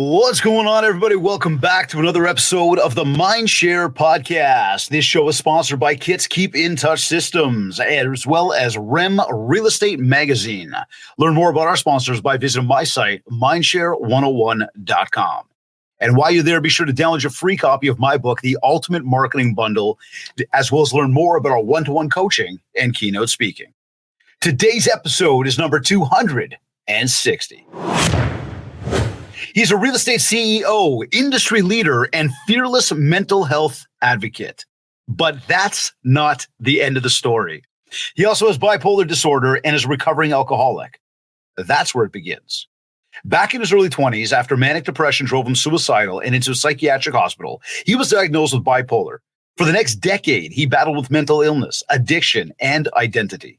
What's going on, everybody? Welcome back to another episode of the Mindshare podcast. This show is sponsored by Kit's Keep in Touch Systems, as well as REM Real Estate Magazine. Learn more about our sponsors by visiting my site, mindshare101.com. And while you're there, be sure to download your free copy of my book, The Ultimate Marketing Bundle, as well as learn more about our one-to-one coaching and keynote speaking. Today's episode is number 260. He's a real estate CEO, industry leader, and fearless mental health advocate. But that's not the end of the story. He also has bipolar disorder and is a recovering alcoholic. That's where it begins. Back in his early 20s, after manic depression drove him suicidal and into a psychiatric hospital, he was diagnosed with bipolar. For the next decade, he battled with mental illness, addiction, and identity.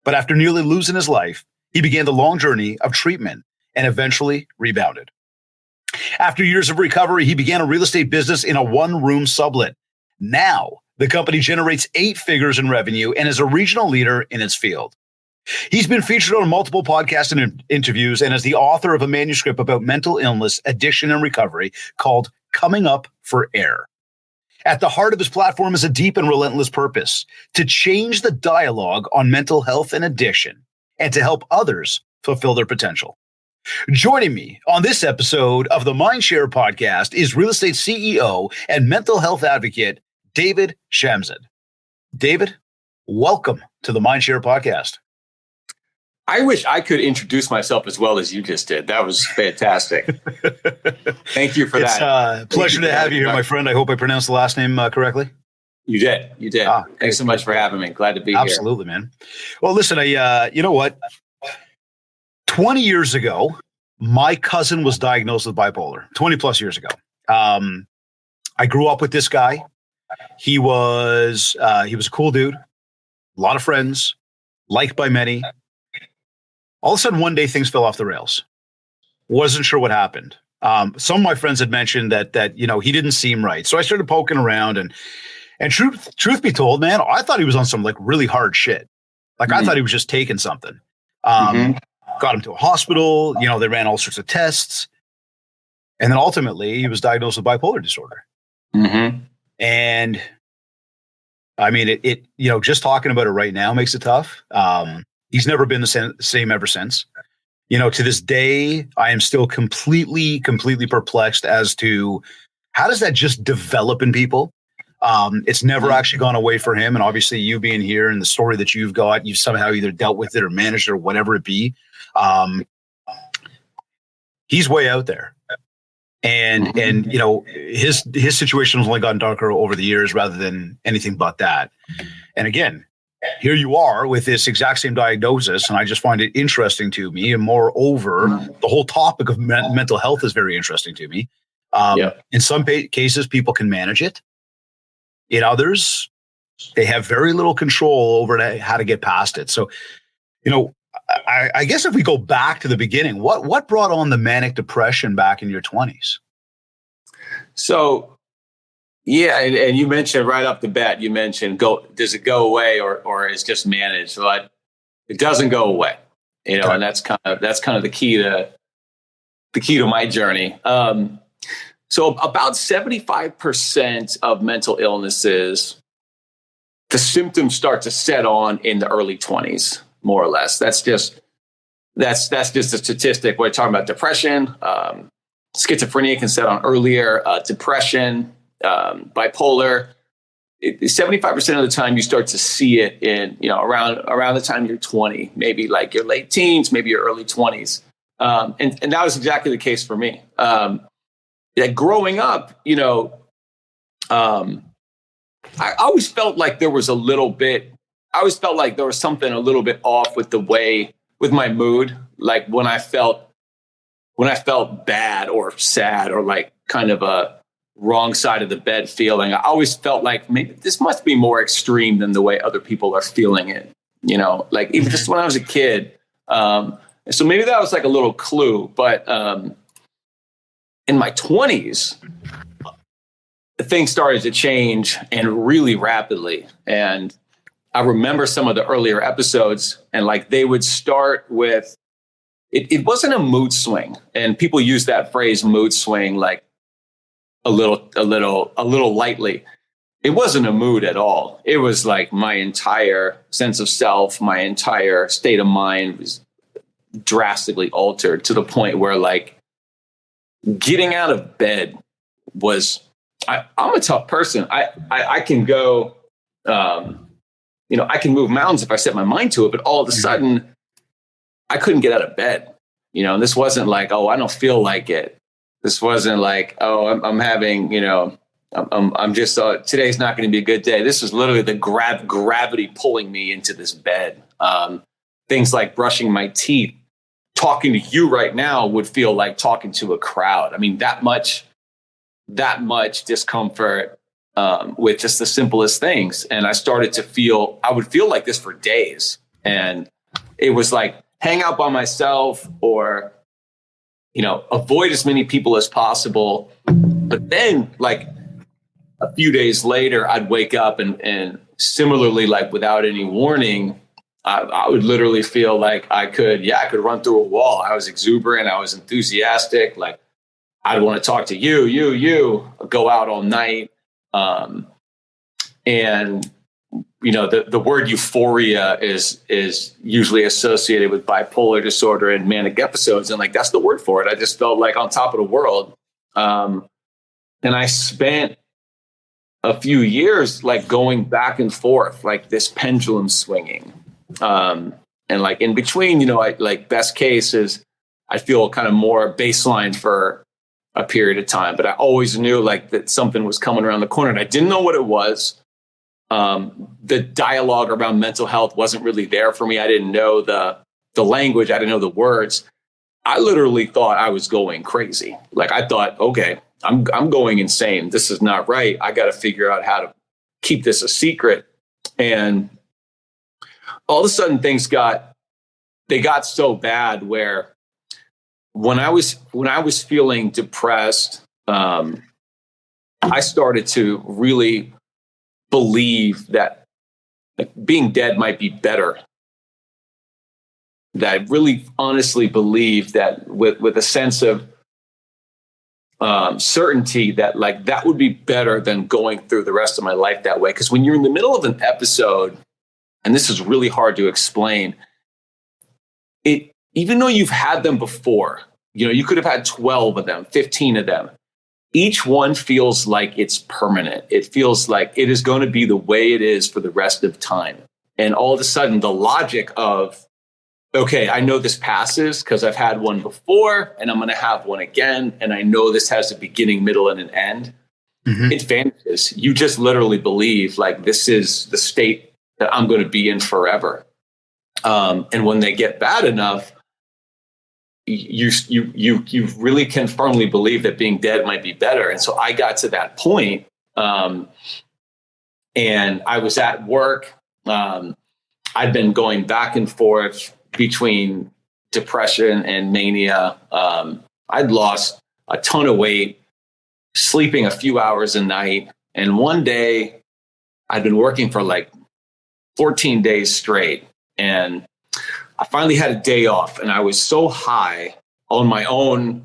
But after nearly losing his life, he began the long journey of treatment and eventually rebounded. After years of recovery, he began a real estate business in a one-room sublet. Now, the company generates 8 figures in revenue and is a regional leader in its field. He's been featured on multiple podcasts and interviews and is the author of a manuscript about mental illness, addiction, and recovery called Coming Up for Air. At the heart of his platform is a deep and relentless purpose to change the dialogue on mental health and addiction and to help others fulfill their potential. Joining me on this episode of the Mindshare podcast is real estate CEO and mental health advocate, David Shamszad. David, welcome to the Mindshare podcast. I wish I could introduce myself as well as you just did. That was fantastic. Thank you for that. It's a pleasure to have you here, my friend. I hope I pronounced the last name correctly. You did. Thanks so much for having me. Glad to be here. Absolutely, man. Well, listen, you know what? 20 years ago, my cousin was diagnosed with bipolar, 20 plus years ago. I grew up with this guy. He was a cool dude, a lot of friends, liked by many. All of a sudden, one day, things fell off the rails. Wasn't sure what happened. Some of my friends had mentioned that he didn't seem right. So I started poking around, and truth be told, man, I thought he was on some like really hard shit. Like I thought he was just taking something. Got him to a hospital, they ran all sorts of tests. And then ultimately he was diagnosed with bipolar disorder. And I mean, it just talking about it right now makes it tough. He's never been the same ever since. To this day, I am still completely perplexed as to how does that just develop in people? It's never actually gone away for him. And obviously you being here and the story that you've got, you've somehow either dealt with it or managed it or whatever it be. He's way out there. And his situation has only gotten darker over the years rather than anything but that. And again, here you are with this exact same diagnosis. And I just find it interesting to me. And moreover, the whole topic of mental health is very interesting to me. In some cases, people can manage it. In others, they have very little control over how to get past it. So, I guess if we go back to the beginning, what brought on the manic depression back in your 20s? So, yeah, and you mentioned right off the bat, does it go away or is just managed? But it doesn't go away, okay. And that's kind of the key to my journey. So about 75% of mental illnesses, the symptoms start to set on in the early 20s, more or less. That's just a statistic. We're talking about depression. Schizophrenia can set on earlier. Depression, bipolar. 75% of the time you start to see it in, around the time you're 20, maybe like your late teens, maybe your early 20s. And that was exactly the case for me. Growing up, I always felt like there was something a little bit off with my mood. Like when I felt bad or sad or like kind of a wrong side of the bed feeling, I always felt like maybe this must be more extreme than the way other people are feeling it. Like even just when I was a kid. So maybe that was like a little clue, but, in my 20s, things started to change and really rapidly. And I remember some of the earlier episodes and like they would start with it wasn't a mood swing. And people use that phrase mood swing like a little lightly. It wasn't a mood at all. It was like my entire sense of self, my entire state of mind was drastically altered to the point where like getting out of bed was, I'm a tough person. I can go, I can move mountains if I set my mind to it, but all of a sudden I couldn't get out of bed, and this wasn't like, oh, I don't feel like it. This wasn't like, oh, I'm having, I'm just, today's not going to be a good day. This was literally the gravity pulling me into this bed. Things like brushing my teeth, talking to you right now would feel like talking to a crowd. I mean, that much discomfort with just the simplest things. And I started to I would feel like this for days. And it was like hang out by myself or, avoid as many people as possible. But then like a few days later, I'd wake up and similarly, like without any warning, I would literally feel like I could run through a wall. I was exuberant. I was enthusiastic. Like I'd want to talk to you, go out all night. And the word euphoria is usually associated with bipolar disorder and manic episodes. And like, that's the word for it. I just felt like on top of the world. And I spent a few years like going back and forth, like this pendulum swinging. And like in between, I like best case is I feel kind of more baseline for a period of time, but I always knew like that something was coming around the corner and I didn't know what it was. The dialogue around mental health wasn't really there for me. I didn't know the language. I didn't know the words. I literally thought I was going crazy. Like I thought, okay, I'm going insane. This is not right. I got to figure out how to keep this a secret. And all of a sudden things got so bad where when I was feeling depressed, I started to really believe that like, being dead might be better. That I really honestly believed that with a sense of certainty that like that would be better than going through the rest of my life that way. Because when you're in the middle of an episode, and this is really hard to explain, even though you've had them before, you could have had 12 of them, 15 of them. Each one feels like it's permanent. It feels like it is going to be the way it is for the rest of time. And all of a sudden, the logic of, okay, I know this passes because I've had one before and I'm going to have one again. And I know this has a beginning, middle, and an end. Mm-hmm. It vanishes. You just literally believe like this is the state that I'm going to be in forever. And when they get bad enough, you really can firmly believe that being dead might be better. And so I got to that point, and I was at work. I'd been going back and forth between depression and mania. I'd lost a ton of weight, sleeping a few hours a night. And one day I'd been working for like 14 days straight. And I finally had a day off and I was so high on my own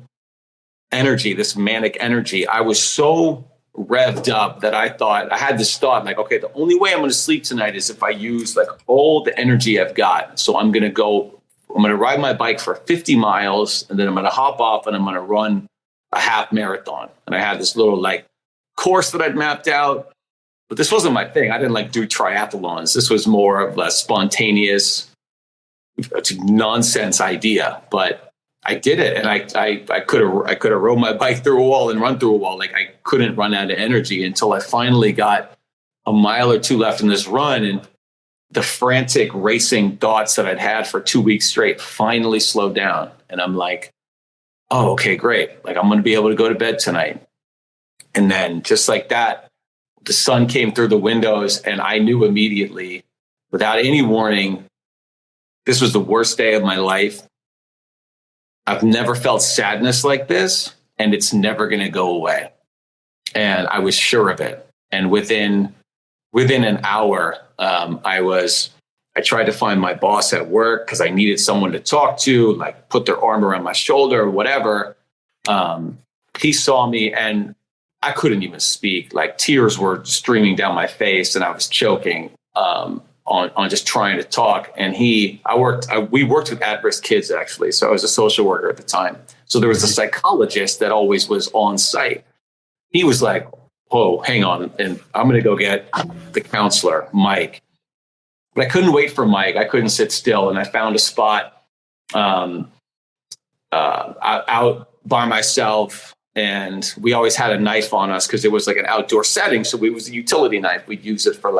energy, this manic energy. I was so revved up that I had this thought like, okay, the only way I'm going to sleep tonight is if I use like all the energy I've got. So I'm going to ride my bike for 50 miles and then I'm going to hop off and I'm going to run a half marathon. And I had this little like course that I'd mapped out, but this wasn't my thing. I didn't like do triathlons. This was more of a spontaneous nonsense idea, but I did it. And I could have rode my bike through a wall and run through a wall. Like I couldn't run out of energy until I finally got a mile or two left in this run. And the frantic racing thoughts that I'd had for 2 weeks straight finally slowed down. And I'm like, oh, okay, great. Like I'm going to be able to go to bed tonight. And then just like that, the sun came through the windows and I knew immediately without any warning, this was the worst day of my life. I've never felt sadness like this and it's never going to go away. And I was sure of it. And within an hour, I was I tried to find my boss at work because I needed someone to talk to, like put their arm around my shoulder or whatever. He saw me and I couldn't even speak. Like tears were streaming down my face and I was choking on just trying to talk. And we worked with at-risk kids actually. So I was a social worker at the time. So there was a psychologist that always was on site. He was like, "Whoa, hang on. And I'm going to go get the counselor, Mike." But I couldn't wait for Mike. I couldn't sit still. And I found a spot out by myself. And we always had a knife on us because it was like an outdoor setting. So it was a utility knife. We'd use it for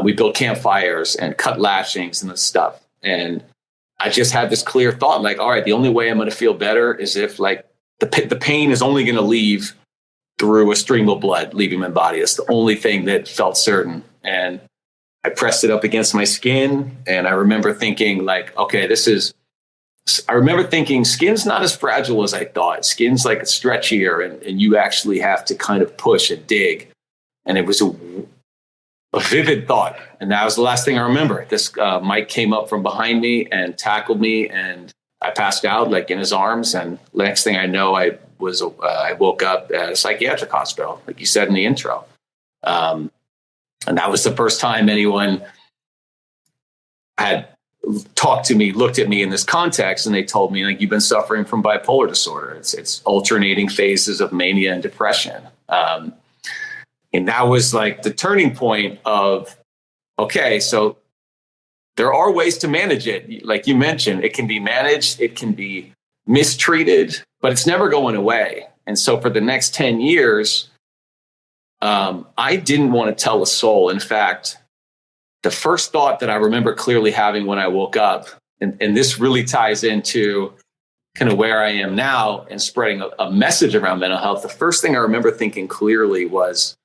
we built campfires and cut lashings and this stuff. And I just had this clear thought, like, all right, the only way I'm going to feel better is if like the pain is only going to leave through a stream of blood leaving my body. That's the only thing that felt certain. And I pressed it up against my skin. And I remember thinking like, okay, skin's not as fragile as I thought. Skin's like stretchier and you actually have to kind of push and dig. And it was a vivid thought. And that was the last thing I remember. This Mike came up from behind me and tackled me and I passed out like in his arms. And the next thing I know, I woke up at a psychiatric hospital, like you said in the intro. And that was the first time anyone had talked to me, looked at me in this context, and they told me, like, you've been suffering from bipolar disorder. It's alternating phases of mania and depression. And that was like the turning point of, okay, so there are ways to manage it. Like you mentioned, it can be managed, it can be mistreated, but it's never going away. And so for the next 10 years, I didn't want to tell a soul. In fact, the first thought that I remember clearly having when I woke up, and this really ties into kind of where I am now and spreading a message around mental health. The first thing I remember thinking clearly was,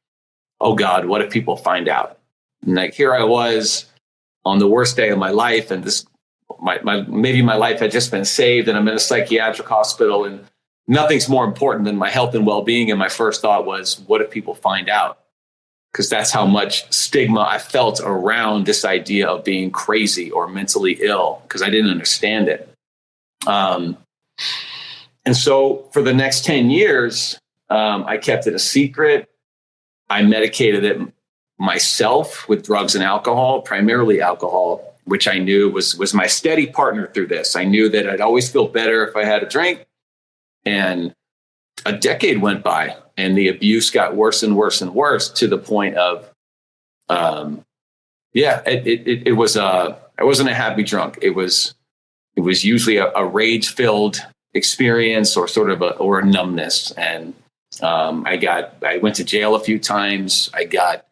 oh God, what if people find out? And like, here I was on the worst day of my life. And maybe my life had just been saved and I'm in a psychiatric hospital and nothing's more important than my health and well-being. And my first thought was, what if people find out? Because that's how much stigma I felt around this idea of being crazy or mentally ill, because I didn't understand it. And so for the next 10 years, I kept it a secret. I medicated it myself with drugs and alcohol, primarily alcohol, which I knew was my steady partner through this. I knew that I'd always feel better if I had a drink. And a decade went by and the abuse got worse and worse and worse to the point of, it was I wasn't a happy drunk. It was usually a rage-filled experience or sort of a numbness. And I went to jail a few times. I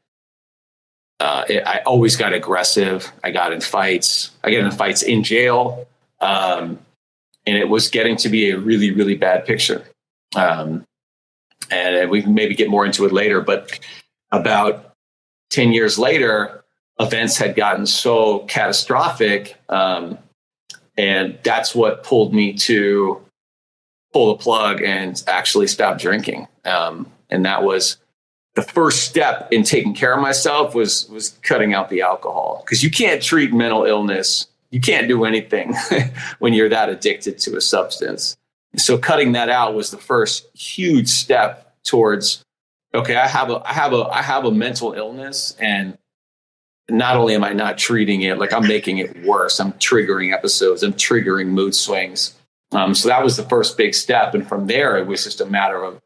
always got aggressive. I got in fights in jail. And it was getting to be a really, really bad picture. And we can maybe get more into it later, but about 10 years later, events had gotten so catastrophic. And that's what pulled me to pull the plug and actually stop drinking. And that was the first step in taking care of myself was cutting out the alcohol, because you can't treat mental illness. You can't do anything when you're that addicted to a substance. So cutting that out was the first huge step towards, okay, I have a mental illness, and not only am I not treating it, like I'm making it worse. I'm triggering episodes. I'm triggering mood swings. So that was the first big step. And from there, it was just a matter of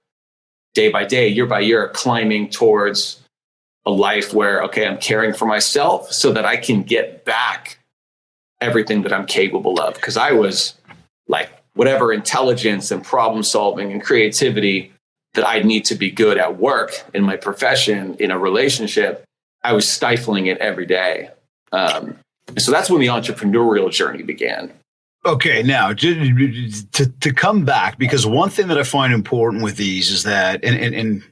day by day, year by year, climbing towards a life where, okay, I'm caring for myself so that I can get back everything that I'm capable of. Because I was like, whatever intelligence and problem solving and creativity that I'd need to be good at work, in my profession, in a relationship, I was stifling it every day. So that's when the entrepreneurial journey began. Okay, now to come back, because one thing that I find important with these is that, and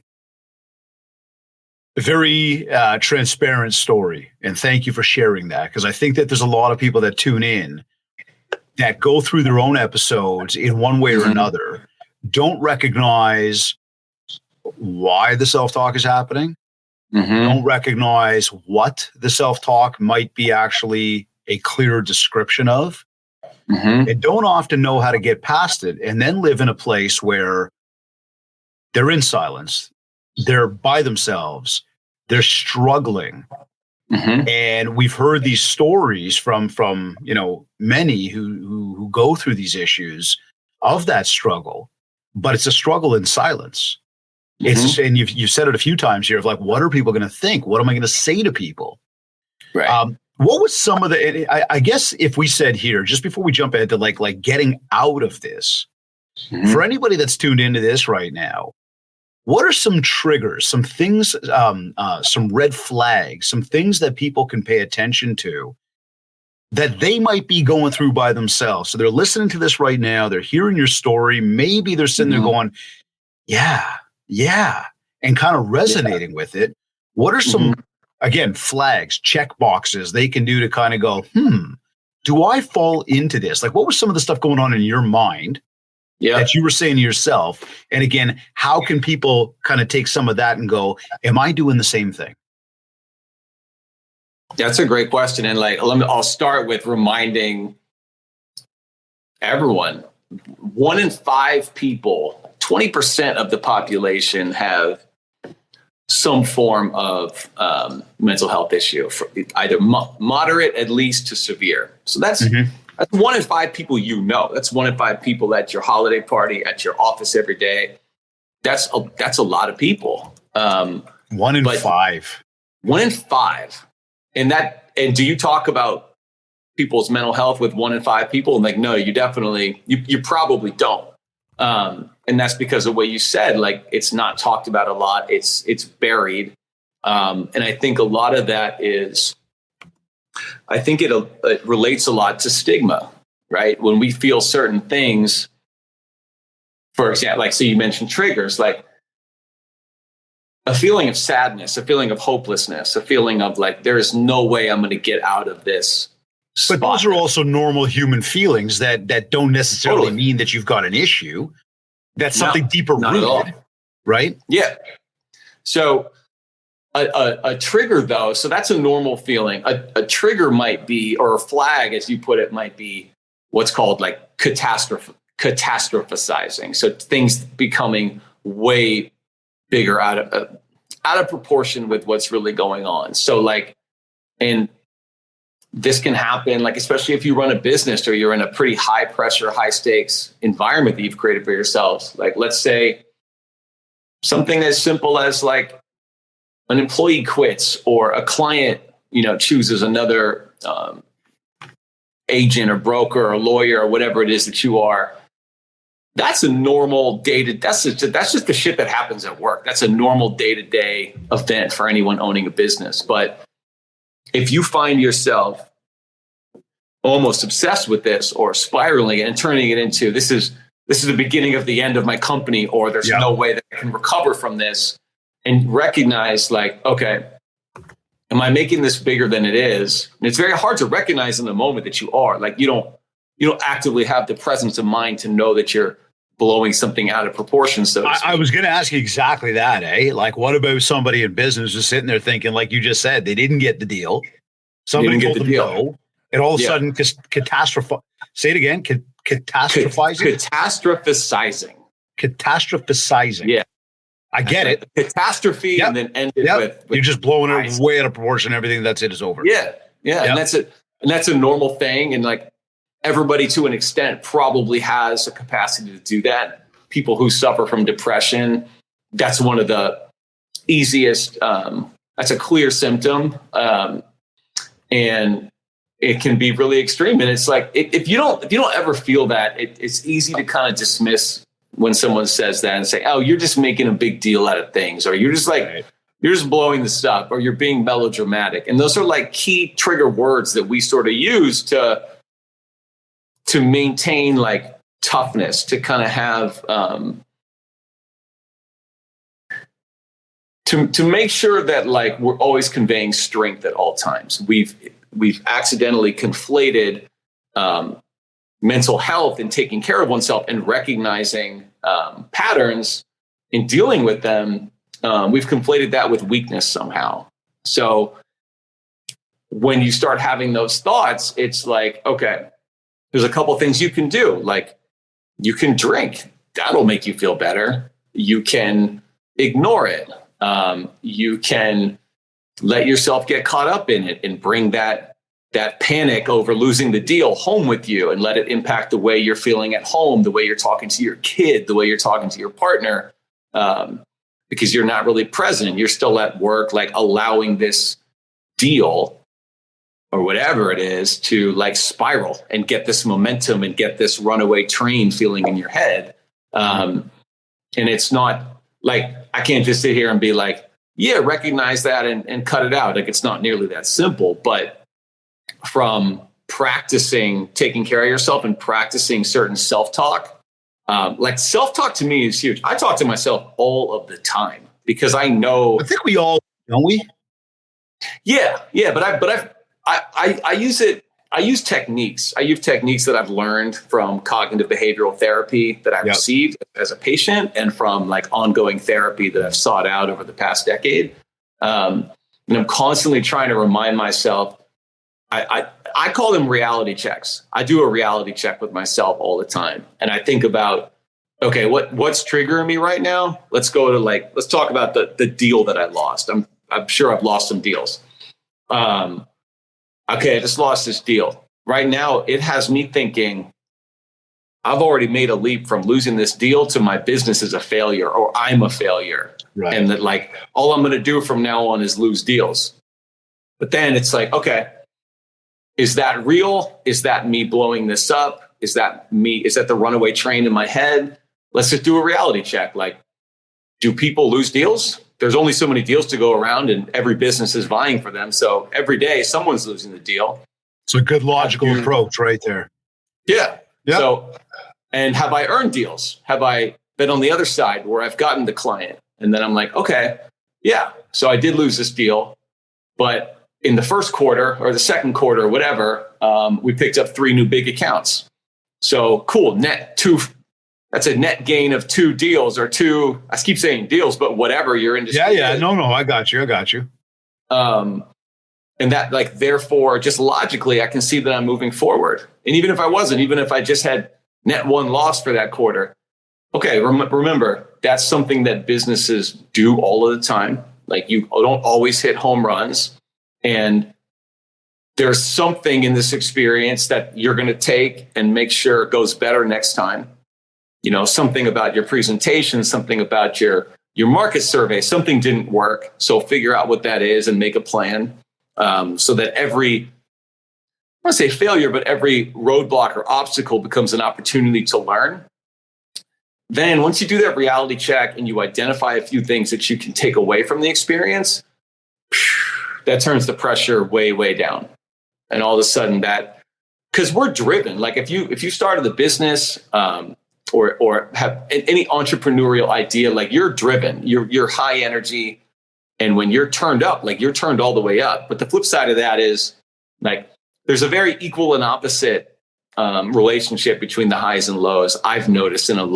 a very transparent story, and thank you for sharing that, because I think that there's a lot of people that tune in that go through their own episodes in one way or another, don't recognize why the self-talk is happening, don't recognize what the self-talk might be actually a clear description of, and don't often know how to get past it, and then live in a place where they're in silence, they're by themselves, they're struggling. And we've heard these stories from many who go through these issues of that struggle, but it's a struggle in silence. It's and you've said it a few times here of like, what are people going to think? What am I going to say to people? Right. What was some of the? I guess if we said here just before we jump ahead to like getting out of this, for anybody that's tuned into this right now, what are some triggers, some things, some red flags, some things that people can pay attention to that they might be going through by themselves? So they're listening to this right now. They're hearing your story. Maybe they're sitting there going, yeah, and kind of resonating with it. What are some, again, flags, check boxes they can do to kind of go, do I fall into this? Like, what was some of the stuff going on in your mind that you were saying to yourself? And again, how can people kind of take some of that and go, am I doing the same thing? That's a great question. And I'll start with reminding everyone, 1 in 5 people, 20% of the population have some form of mental health issue, either moderate at least to severe. So that's 1 in 5 people That's 1 in 5 people at your holiday party, at your office every day. That's a lot of people. 1 in 5. 1 in 5. And do you talk about people's mental health with 1 in 5 people? And like, no, you probably don't. And that's because of what you said, like it's not talked about a lot. It's buried. And I think a lot of that is, I think it relates a lot to stigma, right? When we feel certain things, for example, so you mentioned triggers, like a feeling of sadness, a feeling of hopelessness, a feeling of like, there is no way I'm going to get out of this spot. But those are also normal human feelings that don't necessarily mean that you've got an issue. That's something deeper rooted, right? Yeah. So a trigger, though, so that's a normal feeling. A trigger might be, or a flag, as you put it, might be what's called like catastrophizing. So things becoming way bigger out of proportion with what's really going on. So and this can happen, especially if you run a business or you're in a pretty high pressure, high stakes environment that you've created for yourselves. Like, let's say something as simple as an employee quits, or a client, chooses another agent or broker or lawyer or whatever it is that you are. That's a normal that's just the shit that happens at work. That's a normal day-to-day event for anyone owning a business. But if you find yourself almost obsessed with this, or spiraling and turning it into, this is the beginning of the end of my company, or there's no way that I can recover from this, and recognize okay, am I making this bigger than it is? And it's very hard to recognize in the moment that you are. You don't actively have the presence of mind to know that you're blowing something out of proportion. So I was going to ask you exactly that, eh? Like, what about somebody in business who's sitting there thinking, like you just said, they didn't get the deal. Somebody told them no, and all of a sudden, say it again, catastrophizing? Catastrophizing. Yeah. I get it. Catastrophe, and then end it with you're just blowing it way out of proportion. Everything that's it is over. Yeah. And that's it. And that's a normal thing. And everybody to an extent probably has a capacity to do that. People who suffer from depression, that's one of the easiest, that's a clear symptom. And it can be really extreme. And it's if you don't ever feel that, it's easy to kind of dismiss when someone says that and say, oh, you're just making a big deal out of things, or you're just you're just blowing this up, or you're being melodramatic. And those are key trigger words that we sort of use to maintain toughness, to kind of have, to make sure that we're always conveying strength at all times. We've accidentally conflated mental health and taking care of oneself and recognizing patterns and dealing with them we've conflated that with weakness somehow. So when you start having those thoughts, it's like, okay, there's a couple things you can do. Like you can drink. That'll make you feel better. You can ignore it. You can let yourself get caught up in it and bring that panic over losing the deal home with you and let it impact the way you're feeling at home, the way you're talking to your kid, the way you're talking to your partner, because you're not really present. You're still at work, like allowing this deal or whatever it is to like spiral and get this momentum and get this runaway train feeling in your head. And it's not like, I can't just sit here and be like, yeah, recognize that and cut it out. Like it's not nearly that simple, but from practicing taking care of yourself and practicing certain self-talk, like self-talk to me is huge. I talk to myself all of the time because I know. I think we all, don't we? Yeah. But I use it. I use techniques. I use techniques that I've learned from cognitive behavioral therapy that I received as a patient and from like ongoing therapy that I've sought out over the past decade. And I'm constantly trying to remind myself. I call them reality checks. I do a reality check with myself all the time. And I think about, okay, what's triggering me right now? Let's talk about the deal that I lost. I'm sure I've lost some deals. Okay, I just lost this deal. Right now, it has me thinking, I've already made a leap from losing this deal to my business is a failure or I'm a failure. Right. And that like, all I'm going to do from now on is lose deals. But then it's like, okay, is that real? Is that me blowing this up? Is that the runaway train in my head? Let's just do a reality check. Like, do people lose deals? There's only so many deals to go around and every business is vying for them. So every day someone's losing the deal. It's a good logical approach right there. Yeah. Yep. So, and have I earned deals? Have I been on the other side where I've gotten the client? And then I'm like, okay, yeah. So I did lose this deal, but in the first quarter or the second quarter or whatever, we picked up 3 new big accounts. So cool, net 2. That's a net gain of 2 deals or 2. I keep saying deals, but whatever your industry. Yeah. No, I got you. And that like, therefore, just logically, I can see that I'm moving forward. And even if I just had net 1 loss for that quarter, okay, remember, that's something that businesses do all of the time. Like you don't always hit home runs. And there's something in this experience that you're going to take and make sure it goes better next time. You know, something about your presentation, something about your market survey, something didn't work. So figure out what that is and make a plan so that every, I want to say failure, but every roadblock or obstacle becomes an opportunity to learn. Then once you do that reality check and you identify a few things that you can take away from the experience, that turns the pressure way, way down. And all of a sudden because we're driven, like if you started a business or have any entrepreneurial idea, like you're driven, you're high energy. And when you're turned up, like you're turned all the way up. But the flip side of that is like, there's a very equal and opposite relationship between the highs and lows. I've noticed in and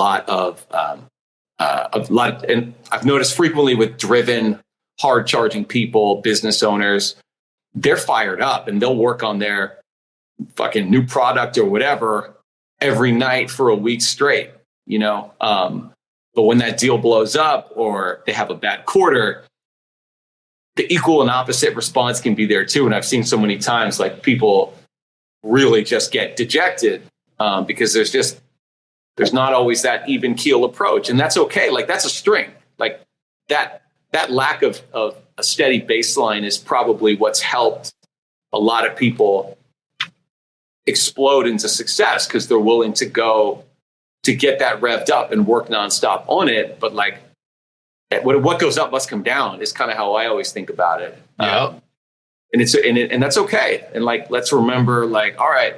I've noticed frequently with driven, hard charging people, business owners, they're fired up and they'll work on their fucking new product or whatever every night for a week straight, you know? But when that deal blows up or they have a bad quarter, the equal and opposite response can be there too. And I've seen so many times like people really just get dejected because there's not always that even keel approach. And that's okay. Like that's a strength. Like that lack of a steady baseline is probably what's helped a lot of people explode into success because they're willing to go to get that revved up and work nonstop on it. But like what goes up must come down is kind of how I always think about it. Yeah. And that's okay. And like, let's remember like, all right,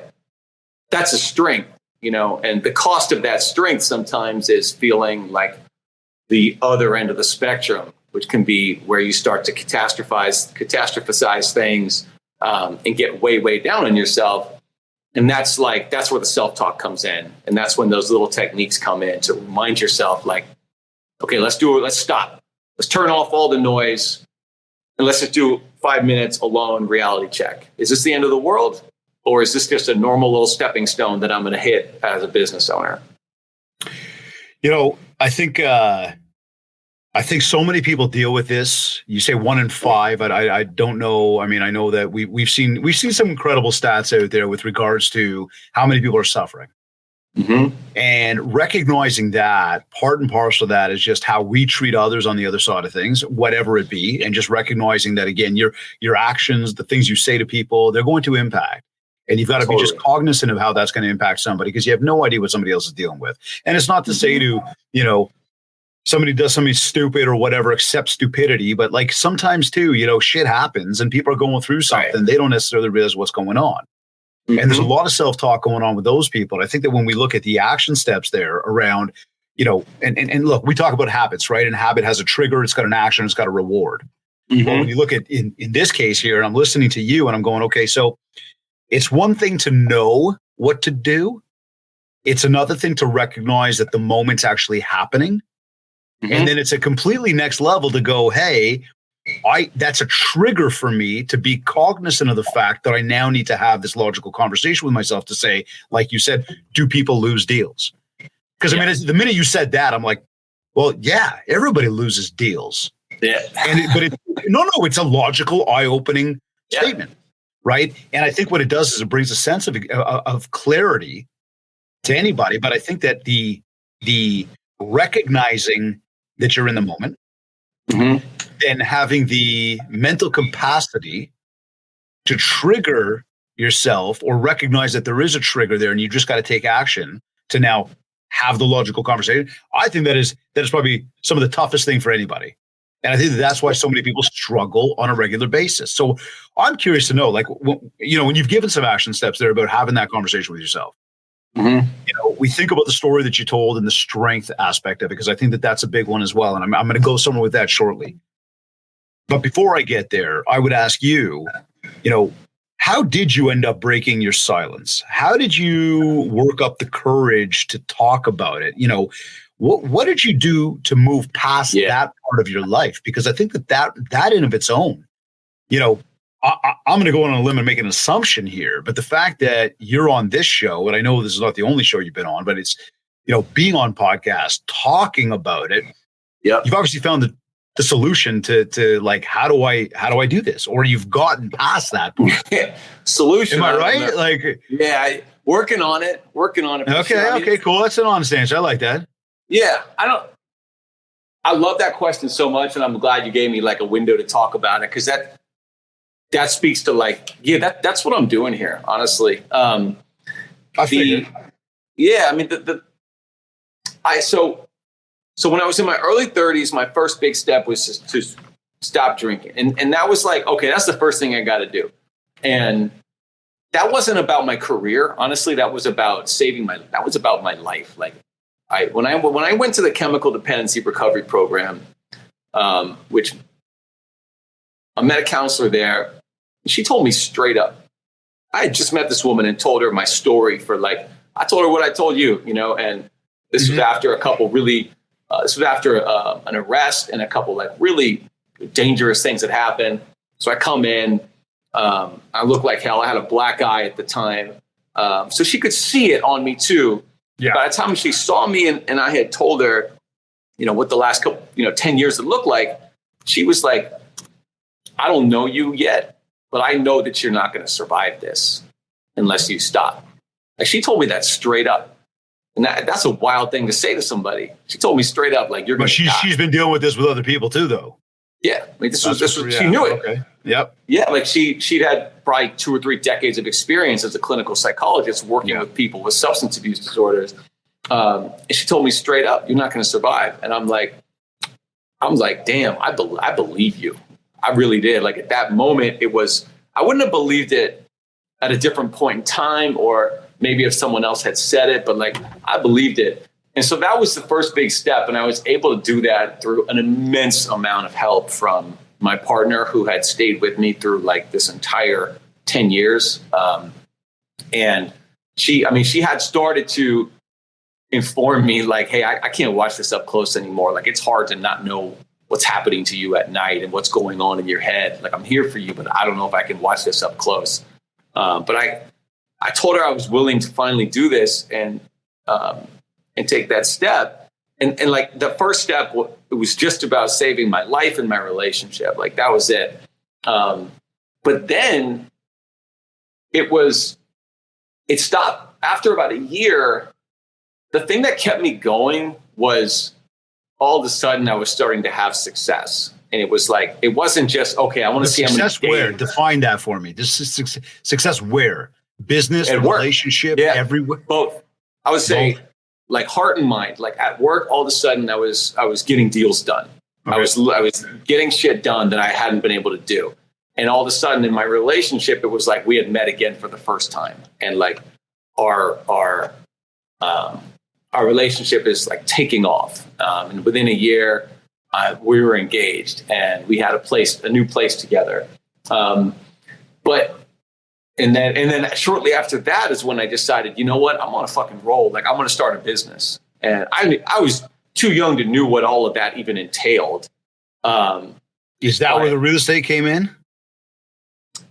that's a strength, you know, and the cost of that strength sometimes is feeling like the other end of the spectrum, which can be where you start to catastrophize things and get way, way down on yourself. And that's where the self-talk comes in. And that's when those little techniques come in to remind yourself like, okay, let's stop. Let's turn off all the noise and let's just do 5 minutes alone reality check. Is this the end of the world? Or is this just a normal little stepping stone that I'm going to hit as a business owner? I think so many people deal with this. You say 1 in 5. I don't know. I mean, I know that we've seen some incredible stats out there with regards to how many people are suffering. Mm-hmm. And recognizing that, part and parcel of that is just how we treat others on the other side of things, whatever it be, and just recognizing that, again, your actions, the things you say to people, they're going to impact. And you've got to be just cognizant of how that's going to impact somebody, because you have no idea what somebody else is dealing with. And it's not to say to, somebody does something stupid or whatever, accept stupidity. But like sometimes too, shit happens and people are going through something. Right. They don't necessarily realize what's going on. Mm-hmm. And there's a lot of self-talk going on with those people. And I think that when we look at the action steps there around, and look, we talk about habits, right? And habit has a trigger, it's got an action, it's got a reward. Mm-hmm. Well, when you look at in this case here, and I'm listening to you and I'm going, okay, so it's one thing to know what to do. It's another thing to recognize that the moment's actually happening. Mm-hmm. And then it's a completely next level to go, hey, that's a trigger for me to be cognizant of the fact that I now need to have this logical conversation with myself to say, like you said, do people lose deals? Because I mean, the minute you said that, I'm like, well, yeah, everybody loses deals. Yeah. It's a logical, eye-opening statement. Right. And I think what it does is it brings a sense of clarity to anybody. But I think that the recognizing that you're in the moment, mm-hmm. and having the mental capacity to trigger yourself or recognize that there is a trigger there and you just got to take action to now have the logical conversation. I think that is probably some of the toughest thing for anybody. And I think that's why so many people struggle on a regular basis. So I'm curious to know, like, when you've given some action steps there about having that conversation with yourself, mm-hmm. We think about the story that you told and the strength aspect of it, because I think that that's a big one as well. And I'm going to go somewhere with that shortly. But before I get there, I would ask you, how did you end up breaking your silence? How did you work up the courage to talk about it? What did you do to move past that part of your life? Because I think that in of its own, I'm going to go on a limb and make an assumption here, but the fact that you're on this show, and I know this is not the only show you've been on, but it's, being on podcast, talking about it, you've obviously found the solution to like, how do I do this? Or you've gotten past that point. Solution. Am I right? Like, working on it. Okay. Sure. Okay, cool. That's an honest answer. I like that. Yeah, I love that question so much, and I'm glad you gave me like a window to talk about it, because that speaks to like, that's what I'm doing here, honestly. I figured. So when I was in my early 30s, my first big step was just to stop drinking, and that was like, okay, that's the first thing I got to do, and that wasn't about my career, honestly. That was about that was about my life, like. When I went to the chemical dependency recovery program, which I met a counselor there, she told me straight up. I had just met this woman and told her my story I told her what I told you, and this mm-hmm. was after a couple really, this was after an arrest and a couple like really dangerous things that happened. So I come in, I look like hell. I had a black eye at the time. So she could see it on me too. Yeah. By the time she saw me and I had told her, what the last couple, 10 years would look like, she was like, I don't know you yet, but I know that you're not going to survive this unless you stop. Like, she told me that straight up. And that's a wild thing to say to somebody. She told me straight up, like, you're going to die. She's been dealing with this with other people too, though. Yeah. Like this was she knew it. Okay. Yep. Yeah. Like she'd had probably 2 or 3 decades of experience as a clinical psychologist working with people with substance abuse disorders. And she told me straight up, you're not going to survive. And I'm like, damn, I believe you. I really did. Like at that moment, I wouldn't have believed it at a different point in time, or maybe if someone else had said it, but like I believed it. And so that was the first big step. And I was able to do that through an immense amount of help from my partner, who had stayed with me through like this entire 10 years. And she had started to inform me like, hey, I can't watch this up close anymore. Like, it's hard to not know what's happening to you at night and what's going on in your head. Like, I'm here for you, but I don't know if I can watch this up close. But I told her I was willing to finally do this and take that step. And like the first step, it was just about saving my life and my relationship. Like, that was it. But then it stopped after about a year. The thing that kept me going was all of a sudden I was starting to have success. And it was like, it wasn't just, okay, I want to see success where? Define that for me. This is success where? Business, relationship, everywhere? Both. I would say like heart and mind. Like at work, all of a sudden I was getting deals done. Okay. I was getting shit done that I hadn't been able to do. And all of a sudden in my relationship, it was like we had met again for the first time. And like our relationship is like taking off. And within a year, we were engaged and we had a new place together. And then shortly after that is when I decided, you know what, I'm on a fucking roll. Like, I'm going to start a business. And I was too young to know what all of that even entailed. Is that where the real estate came in?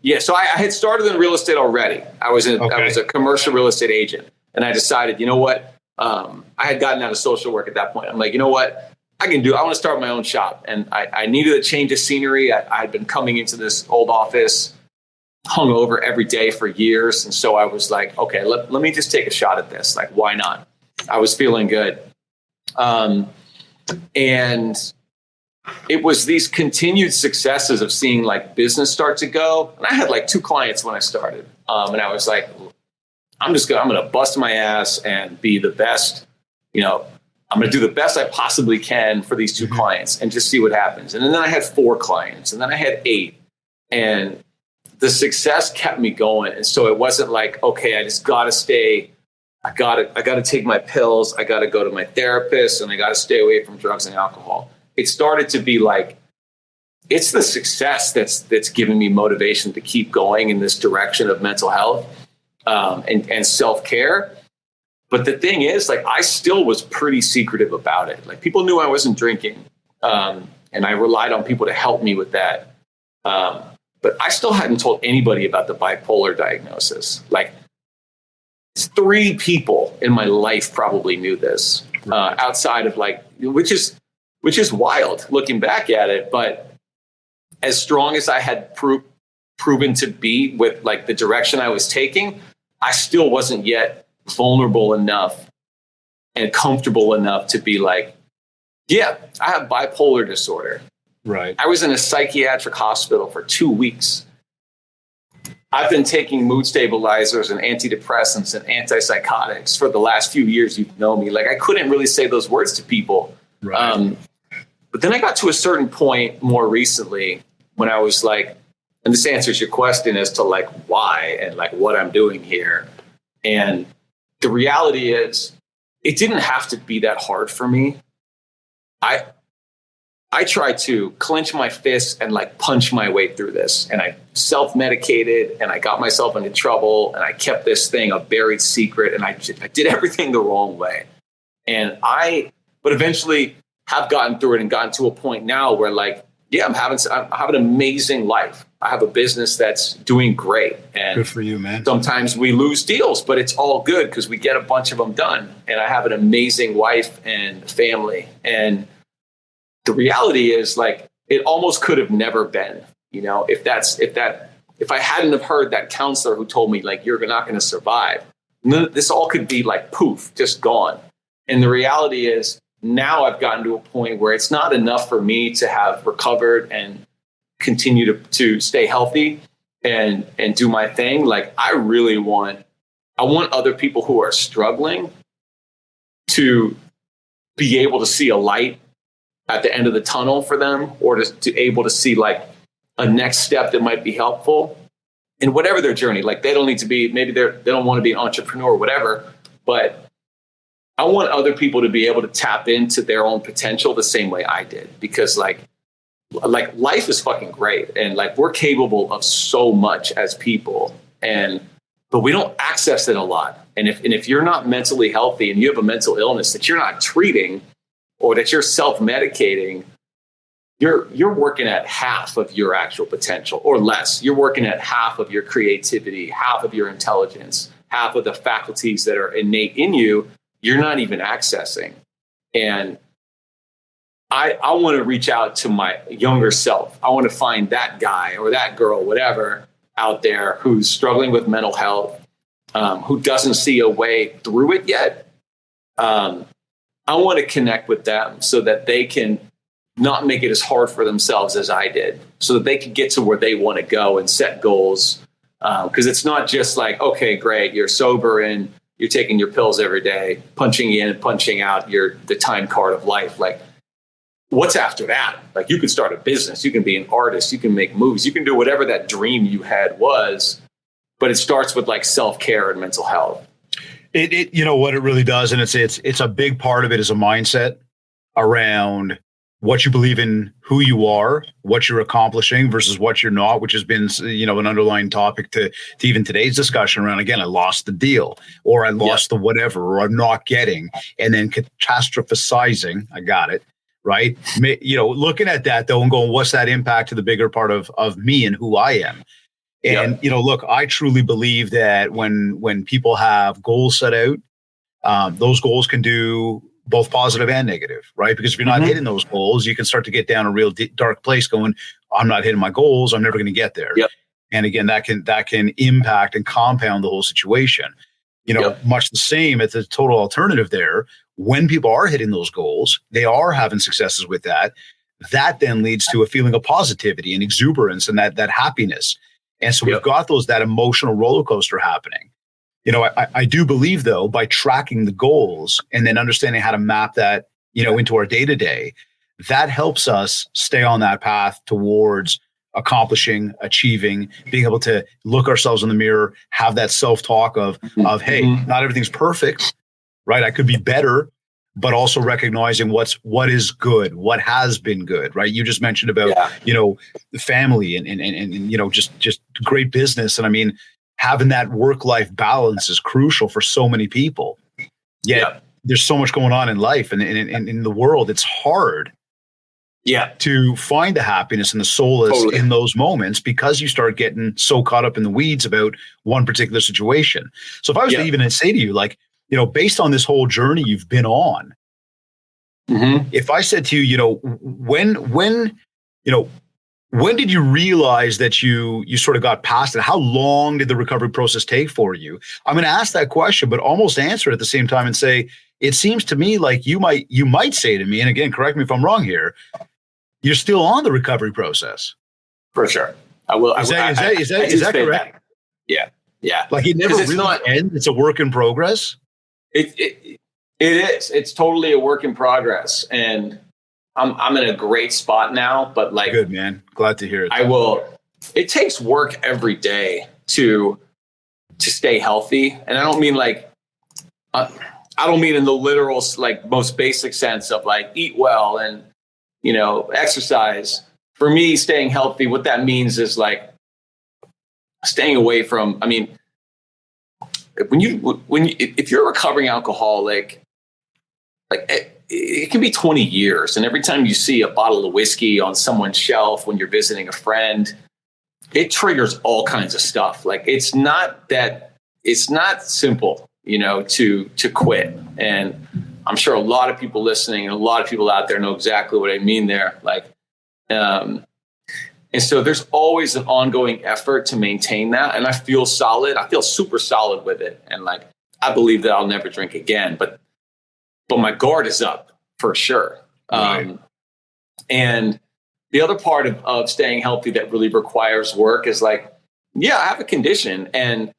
Yeah. So I had started in real estate already. I was a commercial real estate agent. And I decided, you know what, I had gotten out of social work at that point. I'm like, you know what, I want to start my own shop. And I needed a change of scenery. I had been coming into this old office hungover every day for years. And so I was like, okay, let me just take a shot at this. Like, why not? I was feeling good. And it was these continued successes of seeing like business start to go. And I had like 2 clients when I started. And I was like, I'm going to bust my ass and be the best, I'm going to do the best I possibly can for these 2 clients and just see what happens. And then I had 4 clients and then I had 8, and the success kept me going. And so it wasn't like, okay, I just got to stay. I got to take my pills. I got to go to my therapist and I got to stay away from drugs and alcohol. It started to be like, it's the success that's giving me motivation to keep going in this direction of mental health and self-care. But the thing is, like, I still was pretty secretive about it. Like, people knew I wasn't drinking, and I relied on people to help me with that. But I still hadn't told anybody about the bipolar diagnosis. Like, 3 people in my life probably knew this, outside of like, which is wild looking back at it. But as strong as I had proven to be with like the direction I was taking, I still wasn't yet vulnerable enough and comfortable enough to be like, yeah, I have bipolar disorder. Right. I was in a psychiatric hospital for 2 weeks. I've been taking mood stabilizers and antidepressants and antipsychotics for the last few years. You know me. Like, I couldn't really say those words to people. Right. But then I got to a certain point more recently when I was like, and this answers your question as to like why and like what I'm doing here. And the reality is, it didn't have to be that hard for me. I tried to clench my fists and like punch my way through this. And I self-medicated and I got myself into trouble and I kept this thing a buried secret and I did everything the wrong way. But eventually have gotten through it and gotten to a point now where like, yeah, I have an amazing life. I have a business that's doing great. And good for you, man. Sometimes we lose deals, but it's all good because we get a bunch of them done. And I have an amazing wife and family. And the reality is, like, it almost could have never been, if I hadn't have heard that counselor who told me like, you're not going to survive, this all could be like poof, just gone. And the reality is now I've gotten to a point where it's not enough for me to have recovered and continue to stay healthy and do my thing. Like, I want other people who are struggling to be able to see a light at the end of the tunnel for them, or to able to see like a next step that might be helpful in whatever their journey. Like, they don't need to be, maybe they don't want to be an entrepreneur or whatever, but I want other people to be able to tap into their own potential the same way I did, because like life is fucking great. And like, we're capable of so much as people, but we don't access it a lot. And if you're not mentally healthy and you have a mental illness that you're not treating, or that you're self-medicating, you're working at half of your actual potential or less. You're working at half of your creativity, half of your intelligence, half of the faculties that are innate in you, you're not even accessing. And I want to reach out to my younger self. I want to find that guy or that girl, whatever, out there who's struggling with mental health, who doesn't see a way through it yet. I want to connect with them so that they can not make it as hard for themselves as I did, so that they can get to where they want to go and set goals. Because it's not just like, okay, great, you're sober and you're taking your pills every day, punching in and punching out the time card of life. Like, what's after that? Like, you can start a business, you can be an artist, you can make movies, you can do whatever that dream you had was, but it starts with like self-care and mental health. It you know what it really does, and it's a big part of it is a mindset around what you believe in, who you are, what you're accomplishing versus what you're not, which has been, an underlying topic to even today's discussion around, again, I lost the deal, or I lost the whatever, or I'm not getting, and then catastrophizing, I got it, right? Looking at that though and going, what's that impact to the bigger part of me and who I am? And, look, I truly believe that when people have goals set out, those goals can do both positive and negative, right? Because if you're not hitting those goals, you can start to get down a real dark place going, I'm not hitting my goals, I'm never going to get there. Yep. And again, that can impact and compound the whole situation. Much the same as the total alternative there. When people are hitting those goals, they are having successes with that. That then leads to a feeling of positivity and exuberance and that happiness. And so we've got that emotional roller coaster happening. I do believe, though, by tracking the goals and then understanding how to map that, into our day-to-day, that helps us stay on that path towards accomplishing, achieving, being able to look ourselves in the mirror, have that self-talk of hey, not everything's perfect, right? I could be better, but also recognizing what is good, what has been good, right? You just mentioned about, the family and just great business. And I mean, having that work-life balance is crucial for so many people. Yet there's so much going on in life and in the world. It's hard to find the happiness and the solace in those moments because you start getting so caught up in the weeds about one particular situation. So if I was to even say to you, like, based on this whole journey you've been on, if I said to you, when did you realize that you sort of got past it? How long did the recovery process take for you? I'm going to ask that question, but almost answer it at the same time and say, it seems to me like you might say to me, and again, correct me if I'm wrong here, you're still on the recovery process. For sure. I will. Is that correct? That. Yeah. Like it never really ends. It's a work in progress. It is. It's totally a work in progress. And I'm in a great spot now, but like, good, man. Glad to hear it. It takes work every day to stay healthy. And I don't mean like, I don't mean in the literal, like most basic sense of like eat well and, exercise. For me, staying healthy, what that means is like staying away from, I mean, if you're a recovering alcoholic, like it can be 20 years. And every time you see a bottle of whiskey on someone's shelf when you're visiting a friend, it triggers all kinds of stuff. Like it's not simple, to quit. And I'm sure a lot of people listening and a lot of people out there know exactly what I mean there. Like, and so there's always an ongoing effort to maintain that. And I feel solid. I feel super solid with it. And like, I believe that I'll never drink again, but my guard is up for sure. Right. And the other part of staying healthy that really requires work is like, I have a condition and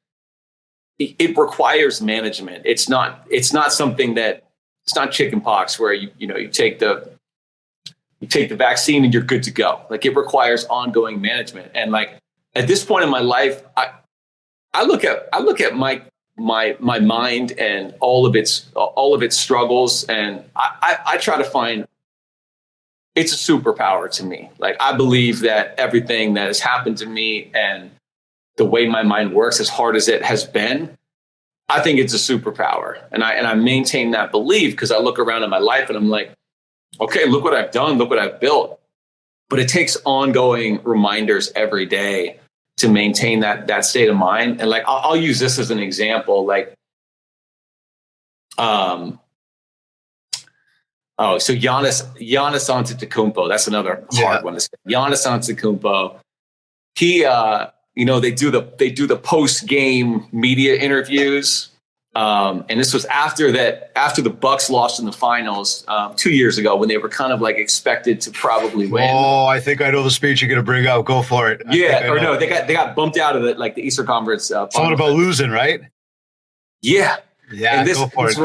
it requires management. It's not something that it's not chicken pox where you take the vaccine and you're good to go. Like it requires ongoing management. And like at this point in my life, I look at my mind and all of its struggles. And I try to find it's a superpower to me. Like I believe that everything that has happened to me and the way my mind works, as hard as it has been, I think it's a superpower. And I maintain that belief because I look around at my life and I'm like, okay, look what I've done. Look what I've built. but it takes ongoing reminders every day to maintain that state of mind. And like, I'll use this as an example. Like, so Giannis Antetokounmpo, that's another hard one to say. Giannis Antetokounmpo, he, they do the post game media interviews. And this was after the Bucks lost in the finals 2 years ago, when they were kind of like expected to probably win. Oh, I think I know the speech you're going to bring up. Go for it. No, they got bumped out of the Eastern Conference. Something about losing, right? Yeah. Yeah. And go for it.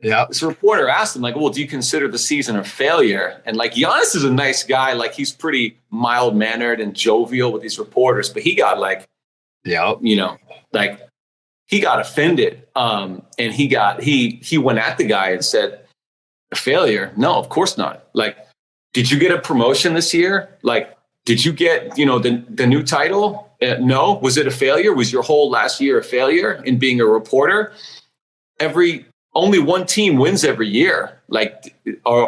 This reporter asked him, like, well, do you consider the season a failure? And like, Giannis is a nice guy. Like, he's pretty mild mannered and jovial with these reporters, but he got like, he got offended. And he went at the guy and said, a failure? No, of course not. Like, did you get a promotion this year? Like, did you get, the new title? No. Was it a failure? Was your whole last year a failure in being a reporter? Only one team wins every year. Like,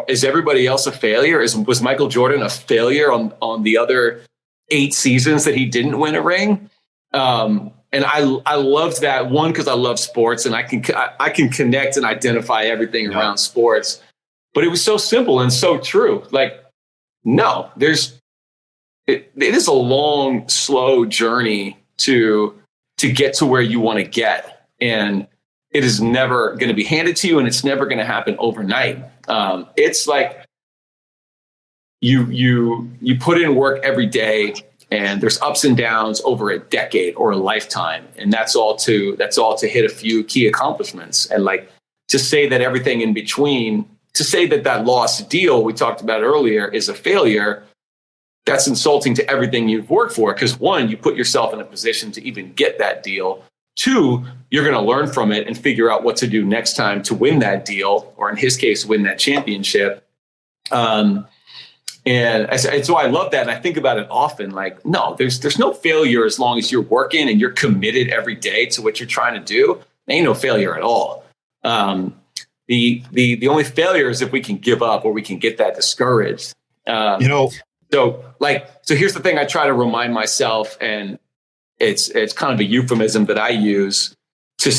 is everybody else a failure? Was Michael Jordan a failure on the other 8 seasons that he didn't win a ring? And I loved that one, because I love sports and I can connect and identify everything around sports. But it was so simple and so true. Like, no, it is a long, slow journey to get to where you want to get, and it is never going to be handed to you, and it's never going to happen overnight. It's like you put in work every day, and there's ups and downs over a decade or a lifetime, and that's all to hit a few key accomplishments. And like, to say that everything in between, to say that lost deal we talked about earlier is a failure, that's insulting to everything you've worked for. Because 1, you put yourself in a position to even get that deal. 2, you're going to learn from it and figure out what to do next time to win that deal, or in his case, win that championship. And so I love that. And I think about it often, like, no, there's no failure as long as you're working and you're committed every day to what you're trying to do. There ain't no failure at all. The only failure is if we can give up or we can get that discouraged. So here's the thing I try to remind myself, and it's kind of a euphemism that I use to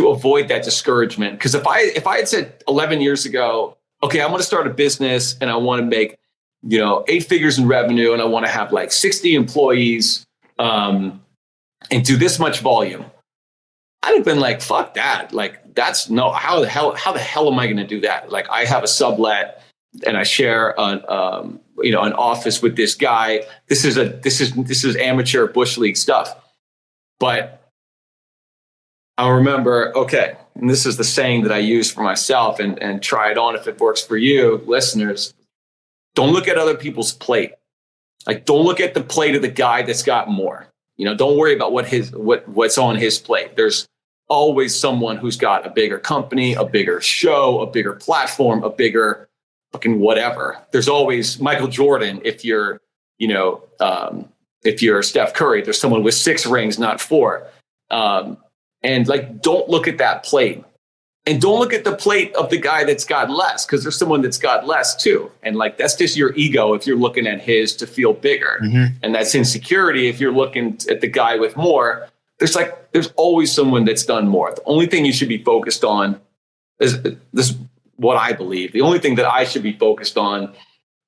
avoid that discouragement. Because if I had said 11 years ago, okay, I want to start a business and I want to make, 8 figures in revenue, and I want to have like 60 employees, and do this much volume, I'd have been like, fuck that. Like, how the hell am I going to do that? Like, I have a sublet and I share an office with this guy. This is amateur bush league stuff. But I remember, okay, and this is the saying that I use for myself, and try it on if it works for you, listeners. Don't look at other people's plate. Like, don't look at the plate of the guy that's got more. Don't worry about what's on his plate. There's always someone who's got a bigger company, a bigger show, a bigger platform, a bigger fucking whatever. There's always Michael Jordan. If you're Steph Curry, there's someone with 6 rings, not 4. And like, don't look at that plate, and don't look at the plate of the guy that's got less, because there's someone that's got less too. And like, that's just your ego if you're looking at his to feel bigger. Mm-hmm. And that's insecurity if you're looking at the guy with more. There's always someone that's done more. The only thing you should be focused on is this. What I believe, the only thing that I should be focused on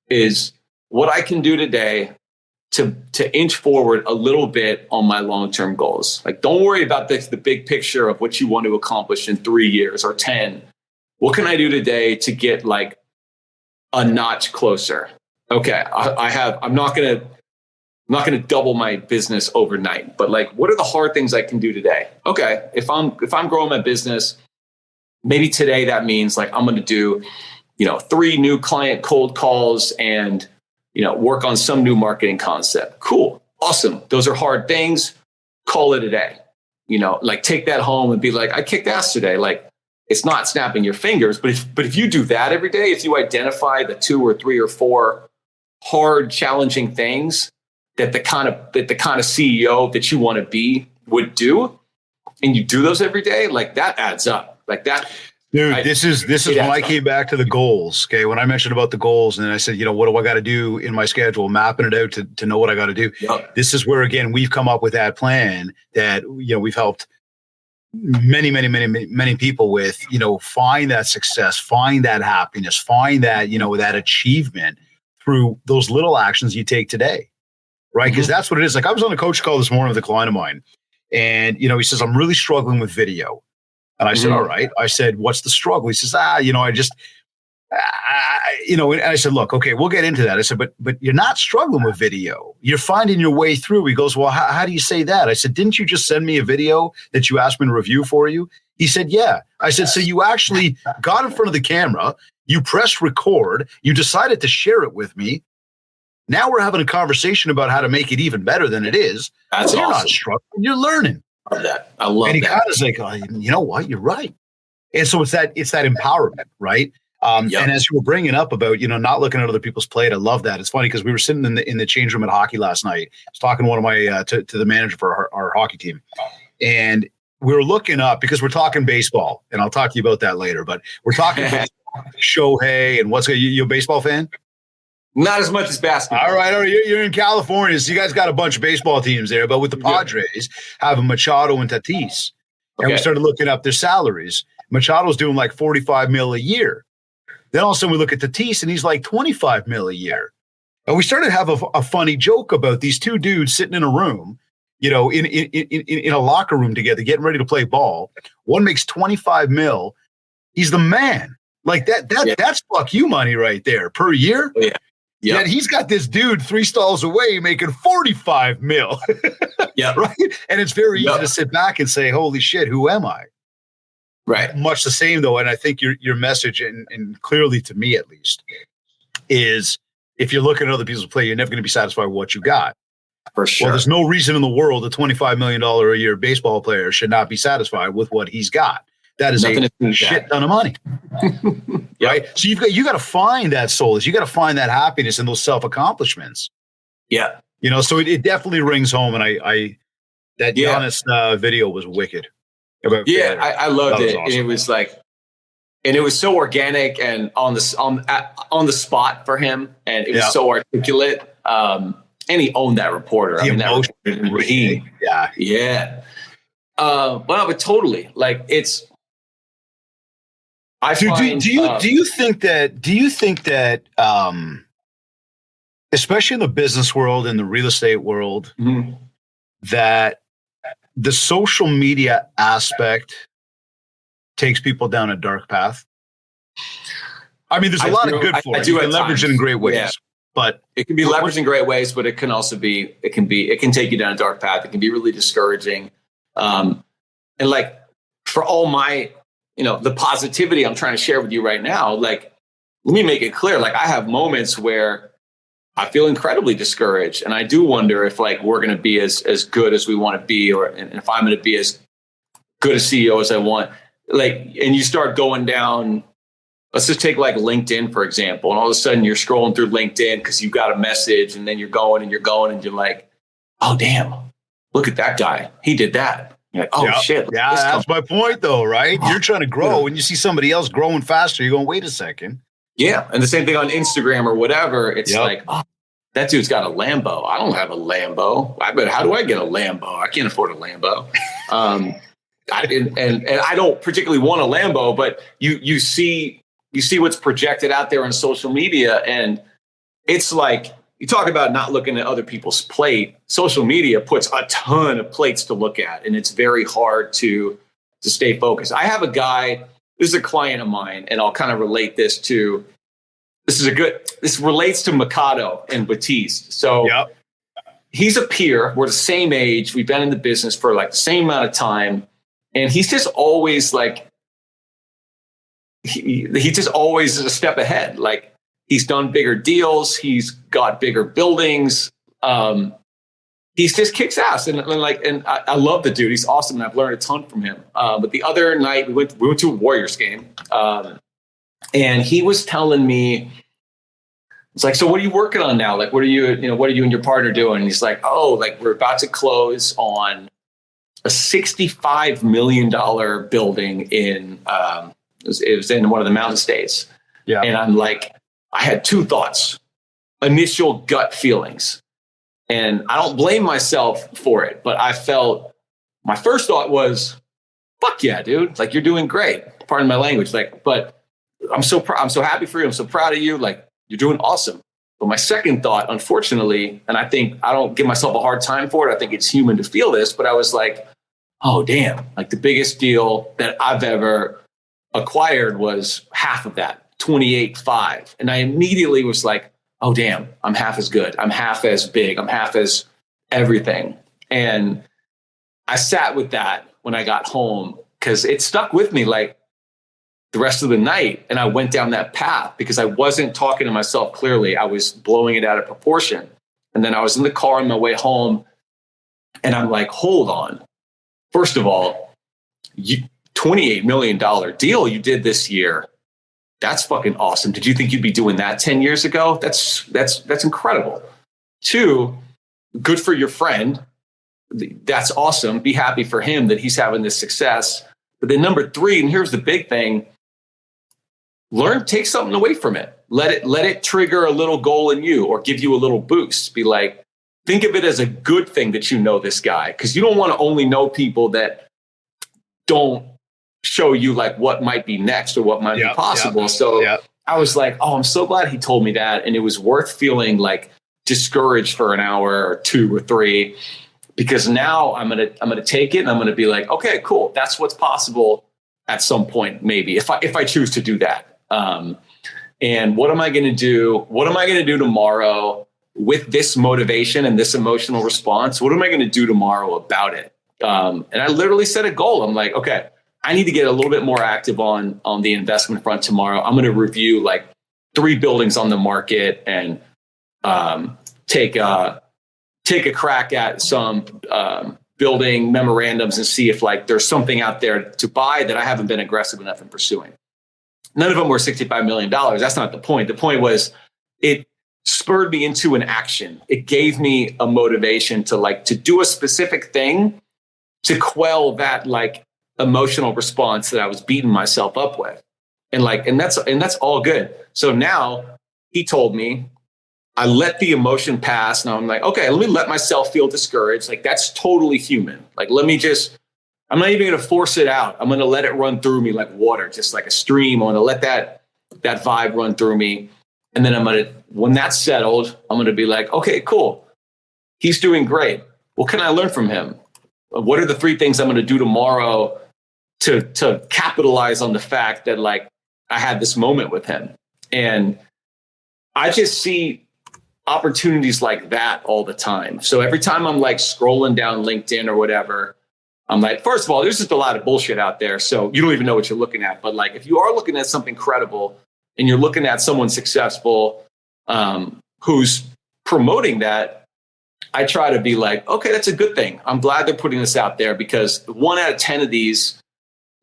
is what I can do today to inch forward a little bit on my long-term goals. Like, don't worry about the big picture of what you want to accomplish in 3 years or 10. What can I do today to get like a notch closer? Okay, I'm not going to double my business overnight, but like, what are the hard things I can do today? Okay, if I'm growing my business, maybe today that means like, I'm going to do, 3 new client cold calls and, work on some new marketing concept. Cool. Awesome. Those are hard things. Call it a day. Like, take that home and be like, I kicked ass today. Like, it's not snapping your fingers, but if you do that every day, if you identify the 2 or 3 or 4 hard, challenging things that the kind of CEO that you want to be would do, and you do those every day, like, that adds up. Like that. Dude, this is when I came back to the goals. Okay. When I mentioned about the goals and then I said, what do I got to do in my schedule, mapping it out to know what I got to do. Yep. This is where, again, we've come up with that plan that, we've helped many people with, find that success, find that happiness, find that, that achievement through those little actions you take today. Right. Because that's what it is. Like I was on a coach call this morning with a client of mine and, he says, I'm really struggling with video. And I said, all right. I said, what's the struggle? He says, and I said, look, okay, we'll get into that. I said, but you're not struggling with video. You're finding your way through. He goes, well, how do you say that? I said, didn't you just send me a video that you asked me to review for you? He said, yeah. I said, so you actually got in front of the camera, you pressed record, you decided to share it with me. Now we're having a conversation about how to make it even better than it is. That's You're awesome. not struggling, you're learning. I love that. I love that. And he kind of is like, oh, you know what? You're right. And so it's that empowerment, right? And as you were bringing up about, not looking at other people's plate, I love that. It's funny because we were sitting in the change room at hockey last night. I was talking to one of my to the manager for our hockey team, and we were looking up because we're talking baseball, and I'll talk to you about that later. But we're talking about Shohei and what's you a baseball fan? Not as much as basketball. All right. You're in California, so you guys got a bunch of baseball teams there. But with the Padres, having Machado and Tatis, and we started looking up their salaries. Machado's doing like $45 million a year. Then all of a sudden we look at Tatis, and he's like $25 million a year. And we started to have a funny joke about these two dudes sitting in a room, in a locker room together, getting ready to play ball. One makes $25 million. He's the man. Like that's fuck you money right there per year. Yeah. Yep. Yet he's got this dude 3 stalls away making $45 million. Yeah. Right. And it's very easy to sit back and say, holy shit, who am I? Right. Much the same though. And I think your message, and clearly to me at least, is if you're looking at other people's play, you're never going to be satisfied with what you got. For sure. Well, there's no reason in the world a $25 million a year baseball player should not be satisfied with what he's got. That is a shit ton of money. Right. So you got to find that solace. You got to find that happiness in those self-accomplishments. Yeah. So it definitely rings home. And that Giannis video was wicked. I loved it. Awesome. And it was and it was so organic and on the spot for him. And it was so articulate. And he owned that reporter. Well, but totally do you think that especially in the business world and the real estate world, that the social media aspect takes people down a dark path? I mean, there's a lot of good for it. You can leverage it in great ways, but it can be leveraged in great ways, but it can also be, it can take you down a dark path. It can be really discouraging. And for all my, the positivity I'm trying to share with you right now, let me make it clear. I have moments where I feel incredibly discouraged. And I do wonder if we're going to be as good as we want to be, and if I'm going to be as good a CEO as I want. And you start going down, let's just take LinkedIn, for example. And all of a sudden you're scrolling through LinkedIn because you've got a message, and then you're going and you're like, oh, damn, look at that guy. He did that. You're like, oh, shit. Yeah, that's my point, though, right? You're trying to grow, and you see somebody else growing faster. You're going, wait a second. Yeah. And the same thing on Instagram or whatever. It's oh, that dude's got a Lambo. I don't have a Lambo. How do I get a Lambo? I can't afford a Lambo. And I don't particularly want a Lambo, but you see what's projected out there on social media. And it's you talk about not looking at other people's plate. Social media puts a ton of plates to look at, and it's very hard to stay focused. I have a guy, this is a client of mine, and I'll kind of relate this to, this relates to Mikado and Batiste. So he's a peer. We're the same age. We've been in the business for the same amount of time. And he's just always he's just always a step ahead. He's done bigger deals. He's got bigger buildings. He's just kicks ass. And I love the dude. He's awesome. And I've learned a ton from him. But the other night we went to a Warriors game. And he was telling me, it's so what are you working on now? What are you and your partner doing? And he's like, oh, we're about to close on a $65 million building in It was in one of the mountain states. Yeah. And I'm like, I had two thoughts, initial gut feelings. And I don't blame myself for it, but I felt, my first thought was, fuck yeah, dude. Like, you're doing great. Pardon my language. Like, but I'm so happy for you. I'm so proud of you. Like, you're doing awesome. But my second thought, unfortunately, and I think I don't give myself a hard time for it. I think it's human to feel this, but I was like, oh, damn. Like, the biggest deal that I've ever acquired was half of that, 28.5. And I immediately was like, oh, damn, I'm half as good. I'm half as big. I'm half as everything. And I sat with that when I got home because it stuck with me like the rest of the night. And I went down that path because I wasn't talking to myself clearly. I was blowing it out of proportion. And then I was in the car on my way home and I'm like, hold on. First of all, $28 million deal you did this year. That's fucking awesome. Did you think you'd be doing that 10 years ago? That's incredible. 2, good for your friend. That's awesome. Be happy for him that he's having this success. But then number 3, and here's the big thing, take something away from it. Let it trigger a little goal in you or give you a little boost. Be like, think of it as a good thing that you know this guy, because you don't want to only know people that don't show you like what might be next or what might be possible. So I was like, oh, I'm so glad he told me that. And it was worth feeling like discouraged for an hour or 2 or 3, because now I'm going to take it and I'm going to be like, okay, cool. That's what's possible at some point, maybe if I choose to do that. And what am I going to do? What am I going to do tomorrow with this motivation and this emotional response? What am I going to do tomorrow about it? And I literally set a goal. I'm like, okay, I need to get a little bit more active on the investment front tomorrow. I'm going to review like 3 buildings on the market and take a crack at some building memorandums and see if like there's something out there to buy that I haven't been aggressive enough in pursuing. None of them were $65 million. That's not the point. The point was it spurred me into an action. It gave me a motivation to do a specific thing to quell that like emotional response that I was beating myself up with. And that's all good. So now he told me, I let the emotion pass. Now I'm like, okay, let me let myself feel discouraged. Like, that's totally human. Like, I'm not even going to force it out. I'm going to let it run through me like water, just like a stream. I'm going to let that vibe run through me. And then when that's settled, I'm going to be like, okay, cool. He's doing great. What can I learn from him? What are the 3 things I'm going to do tomorrow to capitalize on the fact that like I had this moment with him? And I just see opportunities like that all the time. So every time I'm like scrolling down LinkedIn or whatever, I'm like, first of all, there's just a lot of bullshit out there. So you don't even know what you're looking at. But like, if you are looking at something credible and you're looking at someone successful who's promoting that, I try to be like, okay, that's a good thing. I'm glad they're putting this out there, because 1 out of 10 of these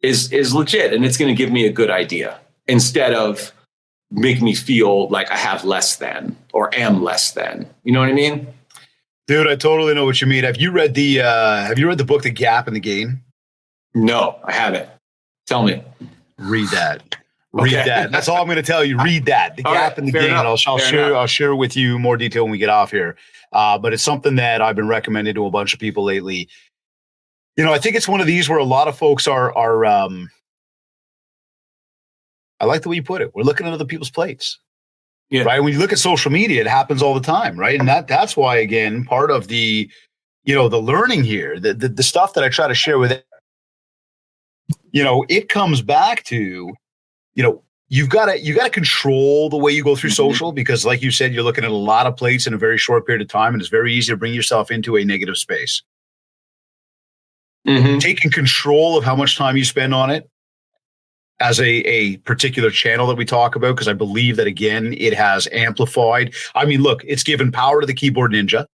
is legit, and it's going to give me a good idea instead of make me feel like I have less than or am less than. You know what I mean? Dude, I totally know what you mean. Have you read the book The Gap and the Gain? No, I haven't. Tell me. Read that. Read that. That's all I'm going to tell you. Read that. The Gap and the Gain. I'll share with you more detail when we get off here. But it's something that I've been recommending to a bunch of people lately. You know, I think it's one of these where a lot of folks are I like the way you put it. We're looking at other people's plates. Yeah. Right. When you look at social media, it happens all the time. Right. And that's why, again, part of the learning here, the stuff that I try to share with it, it comes back to, you've got to control the way you go through social, because like you said, you're looking at a lot of plates in a very short period of time, and it's very easy to bring yourself into a negative space. Taking control of how much time you spend on it as a particular channel that we talk about, because I believe that, again, it has amplified. I mean, look, it's given power to the keyboard ninja.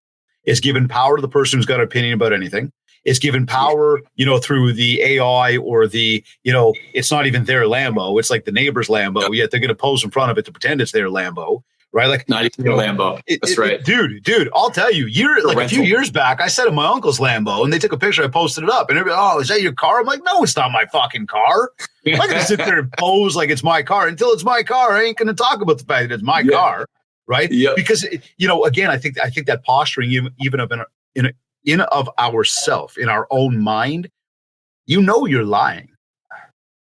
It's given power to the person who's got an opinion about anything. It's given power, through the AI or the, it's not even their Lambo. It's like the neighbor's Lambo, yet they're going to pose in front of it to pretend it's their Lambo, right? Like not even a Lambo. That's right. Dude, I'll tell you, a few years back, I sat in my uncle's Lambo and they took a picture. I posted it up and everybody, oh, is that your car? I'm like, no, it's not my fucking car. I'm not going to sit there and pose like it's my car. Until it's my car, I ain't going to talk about the fact that it's my car, right? Yep. Because, again, I think that posturing even of in of ourself, in our own mind, you're lying.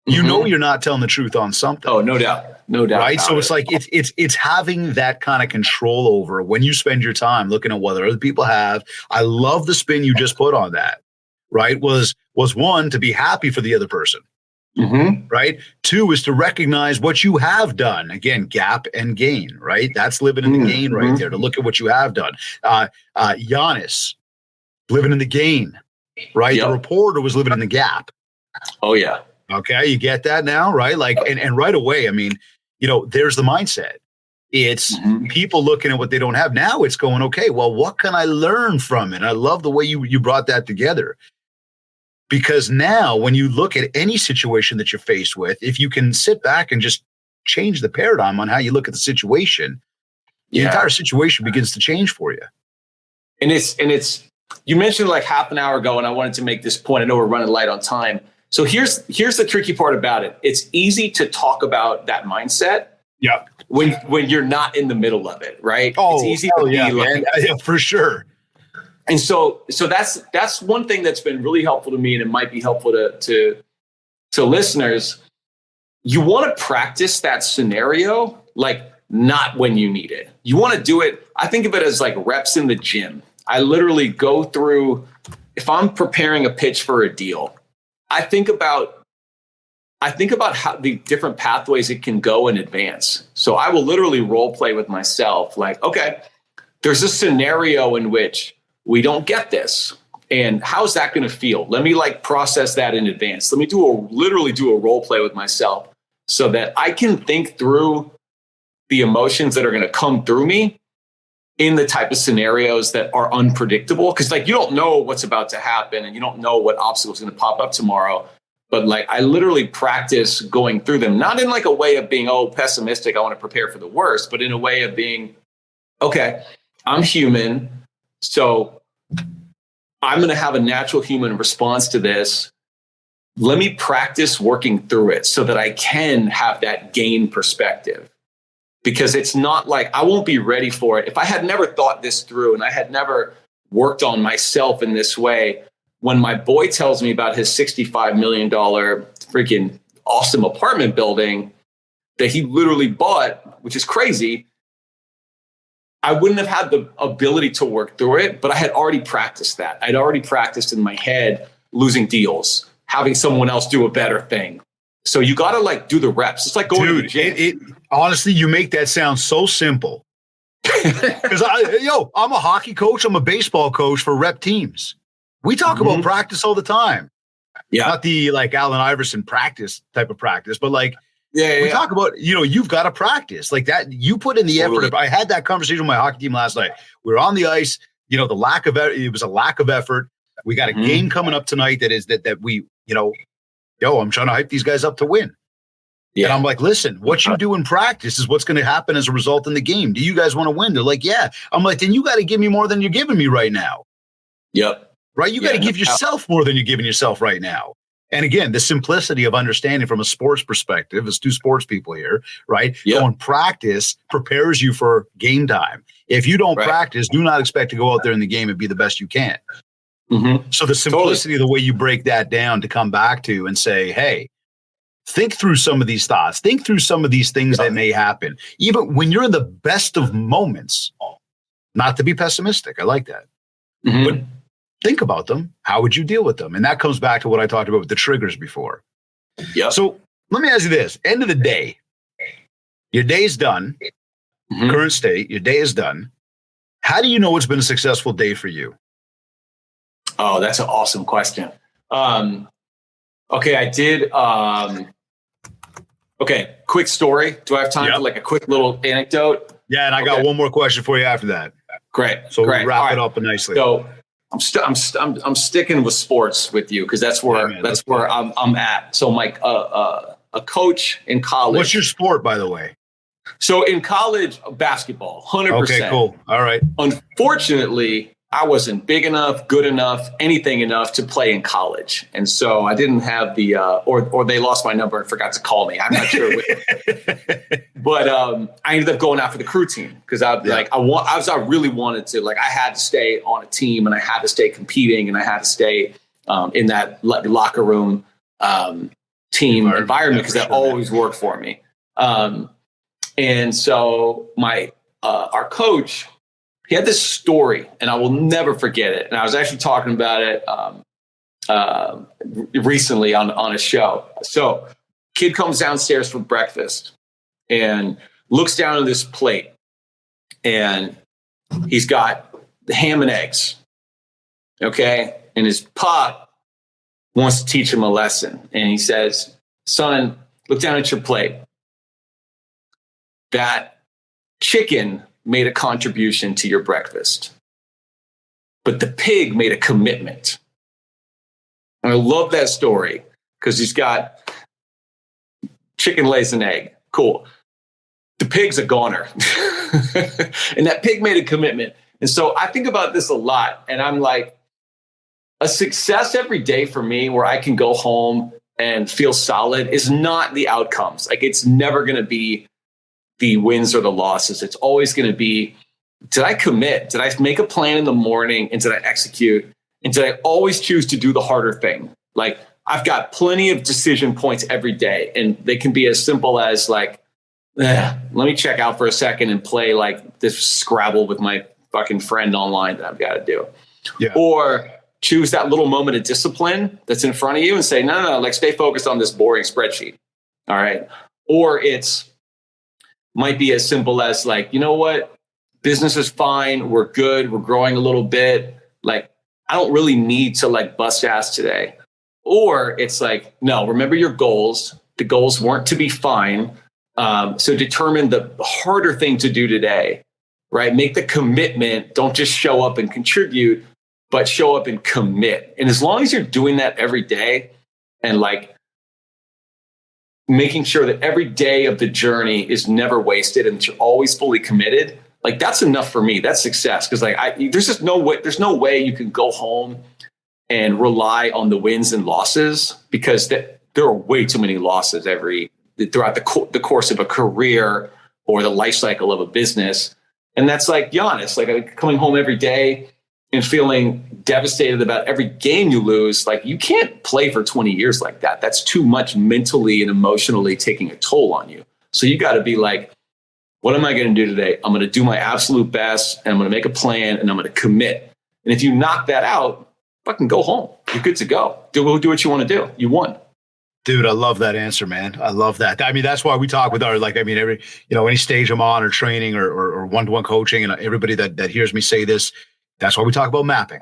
You know you're not telling the truth on something. Oh, no doubt. No doubt. Right. So it's like it's having that kind of control over when you spend your time looking at what other people have. I love the spin you just put on that. Right. Was one, to be happy for the other person. Mm-hmm. Right. Two is to recognize what you have done. Again, gap and gain. Right. That's living in the gain right there, to look at what you have done. Giannis living in the gain. Right. Yep. The reporter was living in the gap. Oh, yeah. Okay, you get that now, right? Like, and right away, I mean, there's the mindset. It's people looking at what they don't have. Now it's going, okay, well, what can I learn from it? I love the way you brought that together. Because now when you look at any situation that you're faced with, if you can sit back and just change the paradigm on how you look at the situation, the entire situation begins to change for you. And it's you mentioned like half an hour ago, and I wanted to make this point. I know we're running light on time. So here's the tricky part about it. It's easy to talk about that mindset. Yeah. When you're not in the middle of it, right? Oh, it's easy to be like, yeah, for sure. And so that's one thing that's been really helpful to me, and it might be helpful to listeners. You want to practice that scenario, like not when you need it. You want to do it. I think of it as like reps in the gym. I literally go through, if I'm preparing a pitch for a deal, I think about how the different pathways it can go in advance. So I will literally role play with myself. Like, okay, there's a scenario in which we don't get this. And how's that going to feel? Let me like process that in advance. Let me literally do a role play with myself so that I can think through the emotions that are going to come through me in the type of scenarios that are unpredictable. Cause like, you don't know what's about to happen and you don't know what obstacles are going to pop up tomorrow. But like, I literally practice going through them, not in like a way of being, pessimistic. I want to prepare for the worst, but in a way of being, okay, I'm human. So I'm going to have a natural human response to this. Let me practice working through it so that I can have that gain perspective. Because it's not like I won't be ready for it. If I had never thought this through and I had never worked on myself in this way, when my boy tells me about his $65 million freaking awesome apartment building that he literally bought, which is crazy, I wouldn't have had the ability to work through it, but I had already practiced that. I'd already practiced in my head losing deals, having someone else do a better thing. So you got to like do the reps. It's like going to the gym. Honestly, you make that sound so simple. Because I'm a hockey coach. I'm a baseball coach for rep teams. We talk about practice all the time. Yeah. Not the like Allen Iverson practice type of practice, but like we talk about, you've got to practice like that. You put in the effort. I had that conversation with my hockey team last night. We were on the ice, it was a lack of effort. We got a game coming up tonight that we, I'm trying to hype these guys up to win. Yeah. And I'm like, listen, what you do in practice is what's going to happen as a result in the game. Do you guys want to win? They're like, yeah. I'm like, then you got to give me more than you're giving me right now. Yep. Right? You got to give yourself more than you're giving yourself right now. And again, the simplicity of understanding from a sports perspective, as two sports people here, right? Yep. Going practice prepares you for game time. If you don't practice, do not expect to go out there in the game and be the best you can. Mm-hmm. So the simplicity of the way you break that down to come back to and say, hey, think through some of these thoughts, think through some of these things that may happen, even when you're in the best of moments, not to be pessimistic. I like that. Mm-hmm. But think about them. How would you deal with them? And that comes back to what I talked about with the triggers before. Yep. So let me ask you this. End of the day, your day's done. Mm-hmm. Current state, your day is done. How do you know it's been a successful day for you? Oh, that's an awesome question. Okay, I did. Okay, quick story. Do I have time for like a quick little anecdote? Yeah, and I got one more question for you after that. Great. So we'll wrap it up nicely. So I'm sticking with sports with you because that's where I'm at. So Mike, a coach in college. What's your sport, by the way? So in college, basketball, 100%. Okay, cool. All right. Unfortunately, I wasn't big enough, good enough, anything enough to play in college. And so I didn't have the, or they lost my number and forgot to call me. I'm not sure. But I ended up going out for the crew team because I really wanted to, like, I had to stay on a team and I had to stay competing and I had to stay in that locker room team environment because that always worked for me. And so our coach, he had this story, and I will never forget it. And I was actually talking about it recently on a show. So, kid comes downstairs for breakfast and looks down at this plate, and he's got the ham and eggs. Okay, and his pop wants to teach him a lesson, and he says, "Son, look down at your plate. That chicken made a contribution to your breakfast, but the pig made a commitment." And I love that story because he's got chicken lays an egg. Cool. The pig's a goner. And that pig made a commitment. And so I think about this a lot. And I'm like, a success every day for me where I can go home and feel solid is not the outcomes. Like, it's never going to be the wins or the losses. It's always going to be, did I commit? Did I make a plan in the morning and did I execute? And did I always choose to do the harder thing? Like, I've got plenty of decision points every day, and they can be as simple as like, let me check out for a second and play like this Scrabble with my fucking friend online that I've got to do. Yeah. Or choose that little moment of discipline that's in front of you and say, no, like, stay focused on this boring spreadsheet. All right. Or might be as simple as like, you know what? Business is fine. We're good. We're growing a little bit. Like, I don't really need to like bust ass today. Or it's like, no, remember your goals. The goals weren't to be fine. So determine the harder thing to do today, right? Make the commitment. Don't just show up and contribute, but show up and commit. And as long as you're doing that every day and like making sure that every day of the journey is never wasted and that you're always fully committed, like, that's enough for me. That's success. Because like, there's just no way. There's no way you can go home and rely on the wins and losses, because there are way too many losses throughout the course of a career or the life cycle of a business. And that's like, be honest, like coming home every day and feeling devastated about every game you lose. Like, you can't play for 20 years like that. That's too much mentally and emotionally taking a toll on you. So you got to be like, what am I going to do today? I'm going to do my absolute best, and I'm going to make a plan, and I'm going to commit. And if you knock that out, fucking go home. You're good to go. Do what you want to do. You won. Dude, I love that answer, man. I love that. I mean, that's why we talk with our, like, I mean, every, any stage I'm on or training or one-to-one coaching, and everybody that hears me say this, that's why we talk about mapping.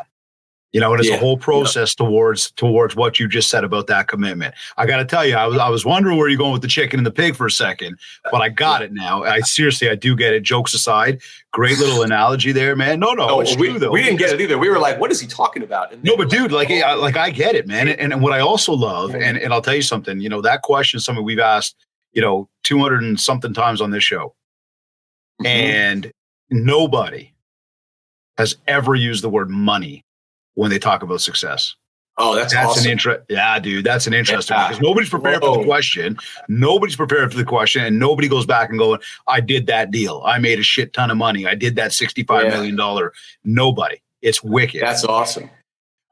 And it's a whole process towards what you just said about that commitment. I got to tell you, I was wondering where you're going with the chicken and the pig for a second, but I got it now. I do get it. Jokes aside, great little analogy there, man. No, it's true though. We didn't get it either. We were like, what is he talking about? No, but dude, like I get it, man. And what I also love, and I'll tell you something, that question is something we've asked, 200 and something times on this show. Mm-hmm. And nobody has ever used the word money when they talk about success. Oh, that's awesome. Yeah, dude, that's an interesting one, because nobody's prepared for the question. Nobody's prepared for the question, and nobody goes back and going, I did that deal. I made a shit ton of money. I did that $65 million. Nobody. It's wicked. That's awesome.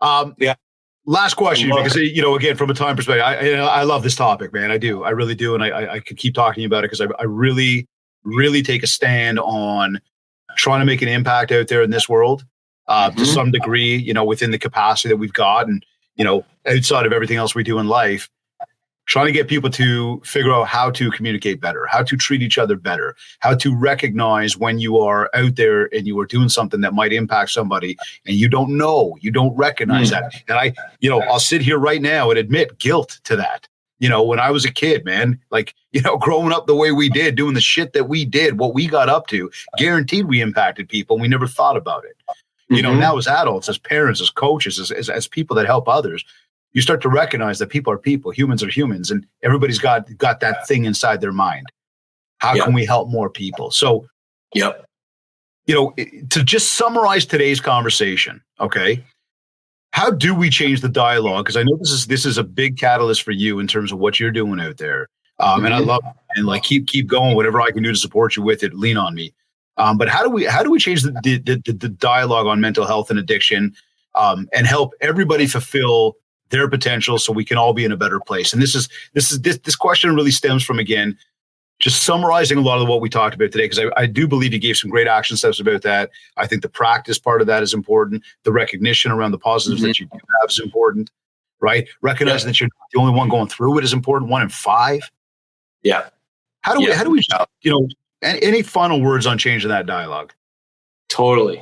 Last question, because, again, from a time perspective, I love this topic, man. I do. I really do. And I could keep talking about it because I really, really take a stand on trying to make an impact out there in this world. To some degree, within the capacity that we've got, and, outside of everything else we do in life, trying to get people to figure out how to communicate better, how to treat each other better, how to recognize when you are out there and you are doing something that might impact somebody and you don't recognize that. And I'll sit here right now and admit guilt to that. When I was a kid, man, like, growing up the way we did, doing the shit that we did, what we got up to, guaranteed we impacted people and we never thought about it. Now as adults, as parents, as coaches, as people that help others, you start to recognize that people are people, humans are humans, and everybody's got that thing inside their mind. How can we help more people? So, Yep. To just summarize today's conversation, okay, how do we change the dialogue? Because I know this is a big catalyst for you in terms of what you're doing out there. And I love it. And like keep going. Whatever I can do to support you with it, lean on me. But how do we change the dialogue on mental health and addiction, and help everybody fulfill their potential so we can all be in a better place? And this question really stems from, again, just summarizing a lot of what we talked about today, because I do believe you gave some great action steps about that. I think the practice part of that is important. The recognition around the positives that you do have is important, right? Recognizing that you're not the only one going through it is important. 1 in 5. Yeah. How do we, any final words on changing that dialogue? Totally.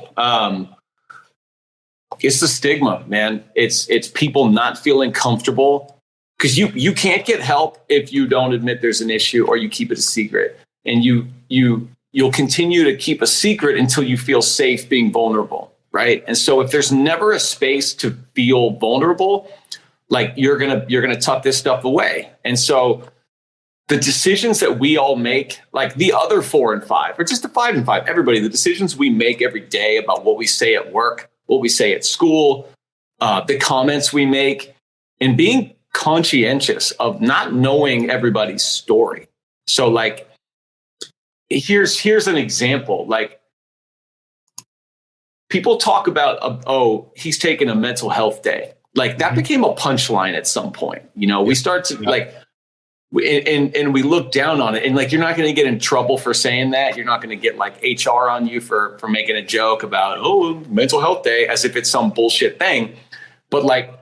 It's the stigma, man. It's people not feeling comfortable, because you can't get help if you don't admit there's an issue or you keep it a secret. And you'll continue to keep a secret until you feel safe being vulnerable, right? And so if there's never a space to feel vulnerable, like you're gonna tuck this stuff away. And so the decisions that we all make, like the other 4 and 5, or just the 5 and 5, everybody, the decisions we make every day about what we say at work, what we say at school, the comments we make, and being conscientious of not knowing everybody's story. So like, here's an example. Like, people talk about, he's taking a mental health day. Like that became a punchline at some point. We start to like, and we look down on it, and like, you're not going to get in trouble for saying that. You're not going to get like HR on you for making a joke about, mental health day, as if it's some bullshit thing. But like,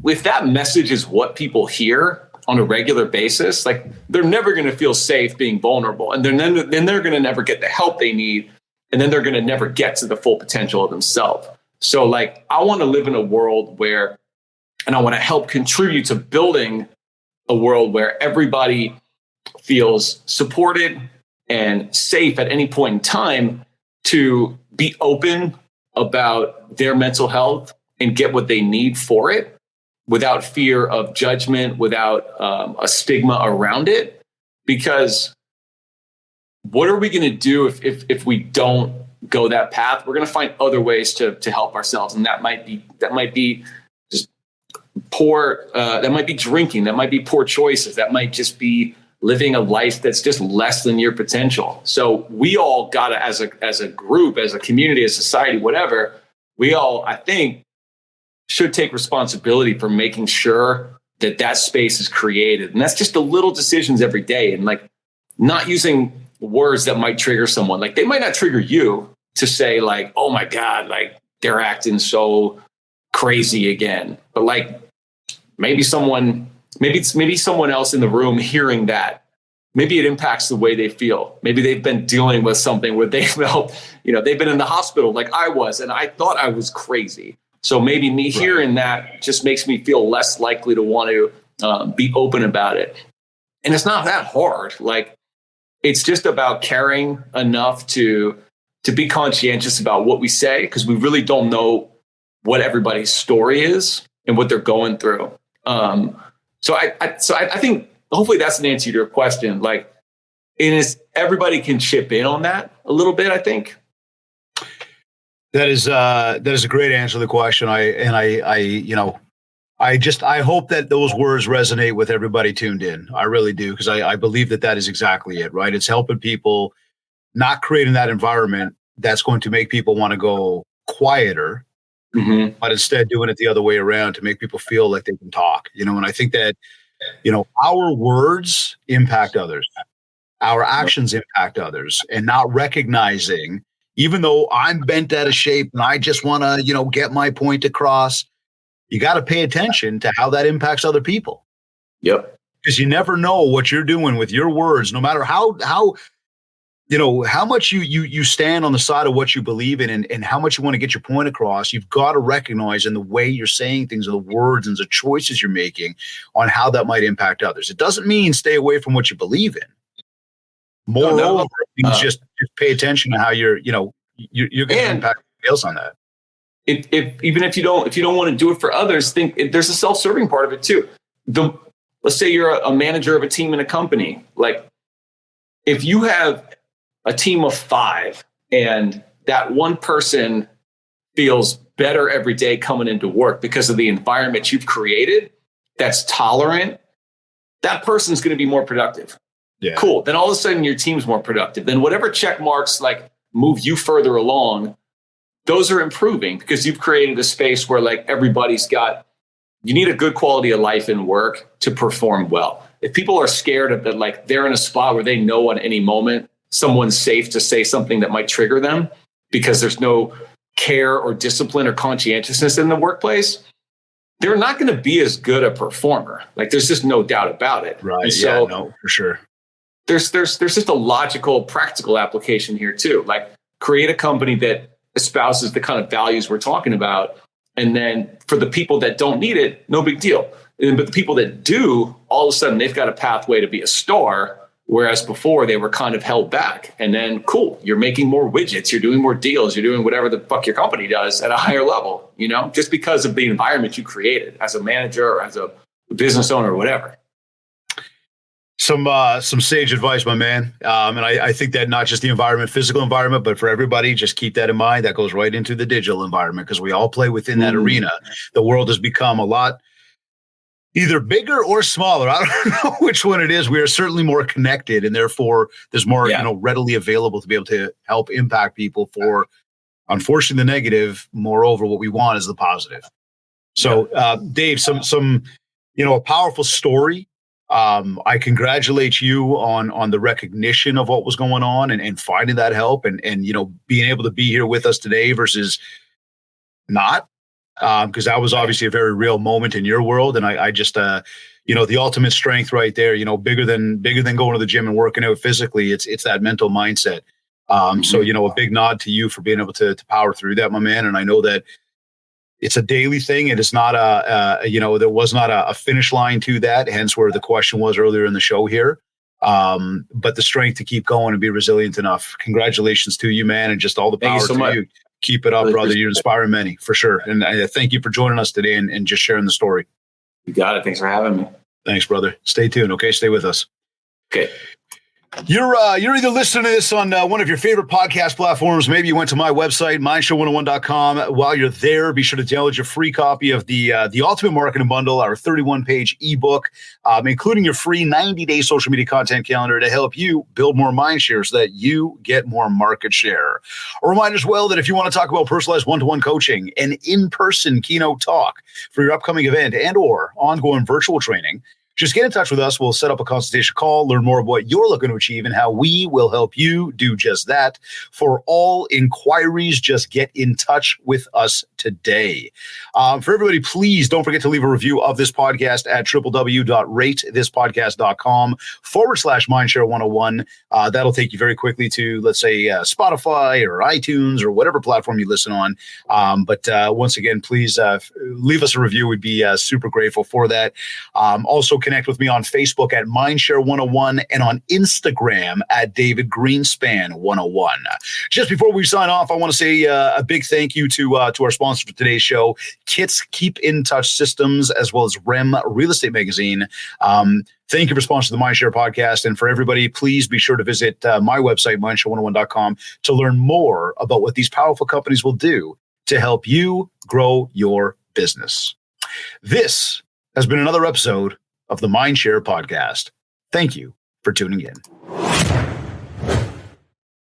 if that message is what people hear on a regular basis, like they're never going to feel safe being vulnerable. And then they're going to never get the help they need. And then they're going to never get to the full potential of themselves. So like, I want to live in a world where, and I want to help contribute to building a world where everybody feels supported and safe at any point in time to be open about their mental health and get what they need for it without fear of judgment, without a stigma around it. Because what are we going to do if we don't go that path? We're going to find other ways to help ourselves. And that might be just poor, that might be drinking, that might be poor choices, that might just be living a life that's just less than your potential. So we all got to, as a group, as a community, as society, whatever, we all, I think, should take responsibility for making sure that space is created. And that's just the little decisions every day. And like, not using words that might trigger someone. Like, they might not trigger you to say like, oh my God, like they're acting so crazy again. But like, maybe someone else in the room hearing that, maybe it impacts the way they feel. Maybe they've been dealing with something where they felt, they've been in the hospital like I was, and I thought I was crazy. So maybe me hearing that just makes me feel less likely to want to be open about it. And it's not that hard. Like, it's just about caring enough to be conscientious about what we say, because we really don't know what everybody's story is and what they're going through. So I think hopefully that's an answer to your question. Like, everybody can chip in on that a little bit, I think. That is a great answer to the question. I hope that those words resonate with everybody tuned in. I really do, because I believe that is exactly it, right? It's helping people, not creating that environment that's going to make people want to go quieter, but instead doing it the other way around to make people feel like they can talk, and I think that, our words impact others, our actions impact others, and not recognizing, even though I'm bent out of shape and I just want to, get my point across, you got to pay attention to how that impacts other people. Yep. Because you never know what you're doing with your words, no matter how much you stand on the side of what you believe in, and how much you want to get your point across. You've got to recognize in the way you're saying things, and the words and the choices you're making on how that might impact others. It doesn't mean stay away from what you believe in. Moreover, just pay attention to how you're going to impact somebody else on that. Even if you don't want to do it for others, there's a self-serving part of it too. Let's say you're a manager of a team in a company. Like, if you have a team of 5 and that one person feels better every day coming into work because of the environment you've created that's tolerant, that person's going to be more productive. Yeah. Cool. Then all of a sudden your team's more productive. Then whatever check marks like move you further along, those are improving because you've created a space where like everybody's got, you need a good quality of life in work to perform well. If people are scared of that, like they're in a spot where they know at any moment someone's safe to say something that might trigger them because there's no care or discipline or conscientiousness in the workplace, they're not going to be as good a performer. Like there's just no doubt about it. Right. And so no, for sure. There's just a logical, practical application here too. Like create a company that espouses the kind of values we're talking about. And then for the people that don't need it, no big deal. But the people that do, all of a sudden they've got a pathway to be a star. Whereas before they were kind of held back. And then cool, you're making more widgets, you're doing more deals, you're doing whatever the fuck your company does at a higher level, you know, just because of the environment you created as a manager or as a business owner or whatever. Some sage advice, my man. And I think that not just the environment, physical environment, but for everybody, just keep that in mind. That goes right into the digital environment because we all play within that arena. The world has become a lot either bigger or smaller. I don't know which one it is. We are certainly more connected, and therefore there's more, readily available to be able to help impact people for, unfortunately, the negative. Moreover, what we want is the positive. So, Dave, some, a powerful story. I congratulate you on the recognition of what was going on and finding that help and being able to be here with us today versus not. Because that was obviously a very real moment in your world. And I just, the ultimate strength right there, bigger than going to the gym and working out physically, it's that mental mindset. So, a big nod to you for being able to power through that, my man. And I know that it's a daily thing. It is not there was not a finish line to that. Hence where the question was earlier in the show here. But the strength to keep going and be resilient enough. Congratulations to you, man. And just all the power to you. Keep it up, really, brother. You're inspiring many, for sure. And I thank you for joining us today and just sharing the story. You got it. Thanks for having me. Thanks, brother. Stay tuned, okay? Stay with us. Okay. You're either listening to this on one of your favorite podcast platforms. Maybe you went to my website, mindshare101.com. While you're there, be sure to download your free copy of the Ultimate Marketing Bundle, our 31-page ebook, including your free 90-day social media content calendar to help you build more Mindshare so that you get more market share. A reminder as well that if you want to talk about personalized one-to-one coaching and in-person keynote talk for your upcoming event and or ongoing virtual training, just get in touch with us. We'll set up a consultation call, learn more of what you're looking to achieve and how we will help you do just that. For all inquiries, just get in touch with us today. For everybody, please don't forget to leave a review of this podcast at www.ratethispodcast.com/Mindshare101. That'll take you very quickly to, let's say, Spotify or iTunes or whatever platform you listen on. But once again, please leave us a review. We'd be super grateful for that. Also, connect with me on Facebook at Mindshare101 and on Instagram at David Greenspan101. Just before we sign off, I want to say a big thank you to our sponsor for today's show, Kits Keep in Touch Systems, as well as REM Real Estate Magazine. Thank you for sponsoring the Mindshare podcast. And for everybody, please be sure to visit my website, mindshare101.com, to learn more about what these powerful companies will do to help you grow your business. This has been another episode of the Mindshare podcast. Thank you for tuning in.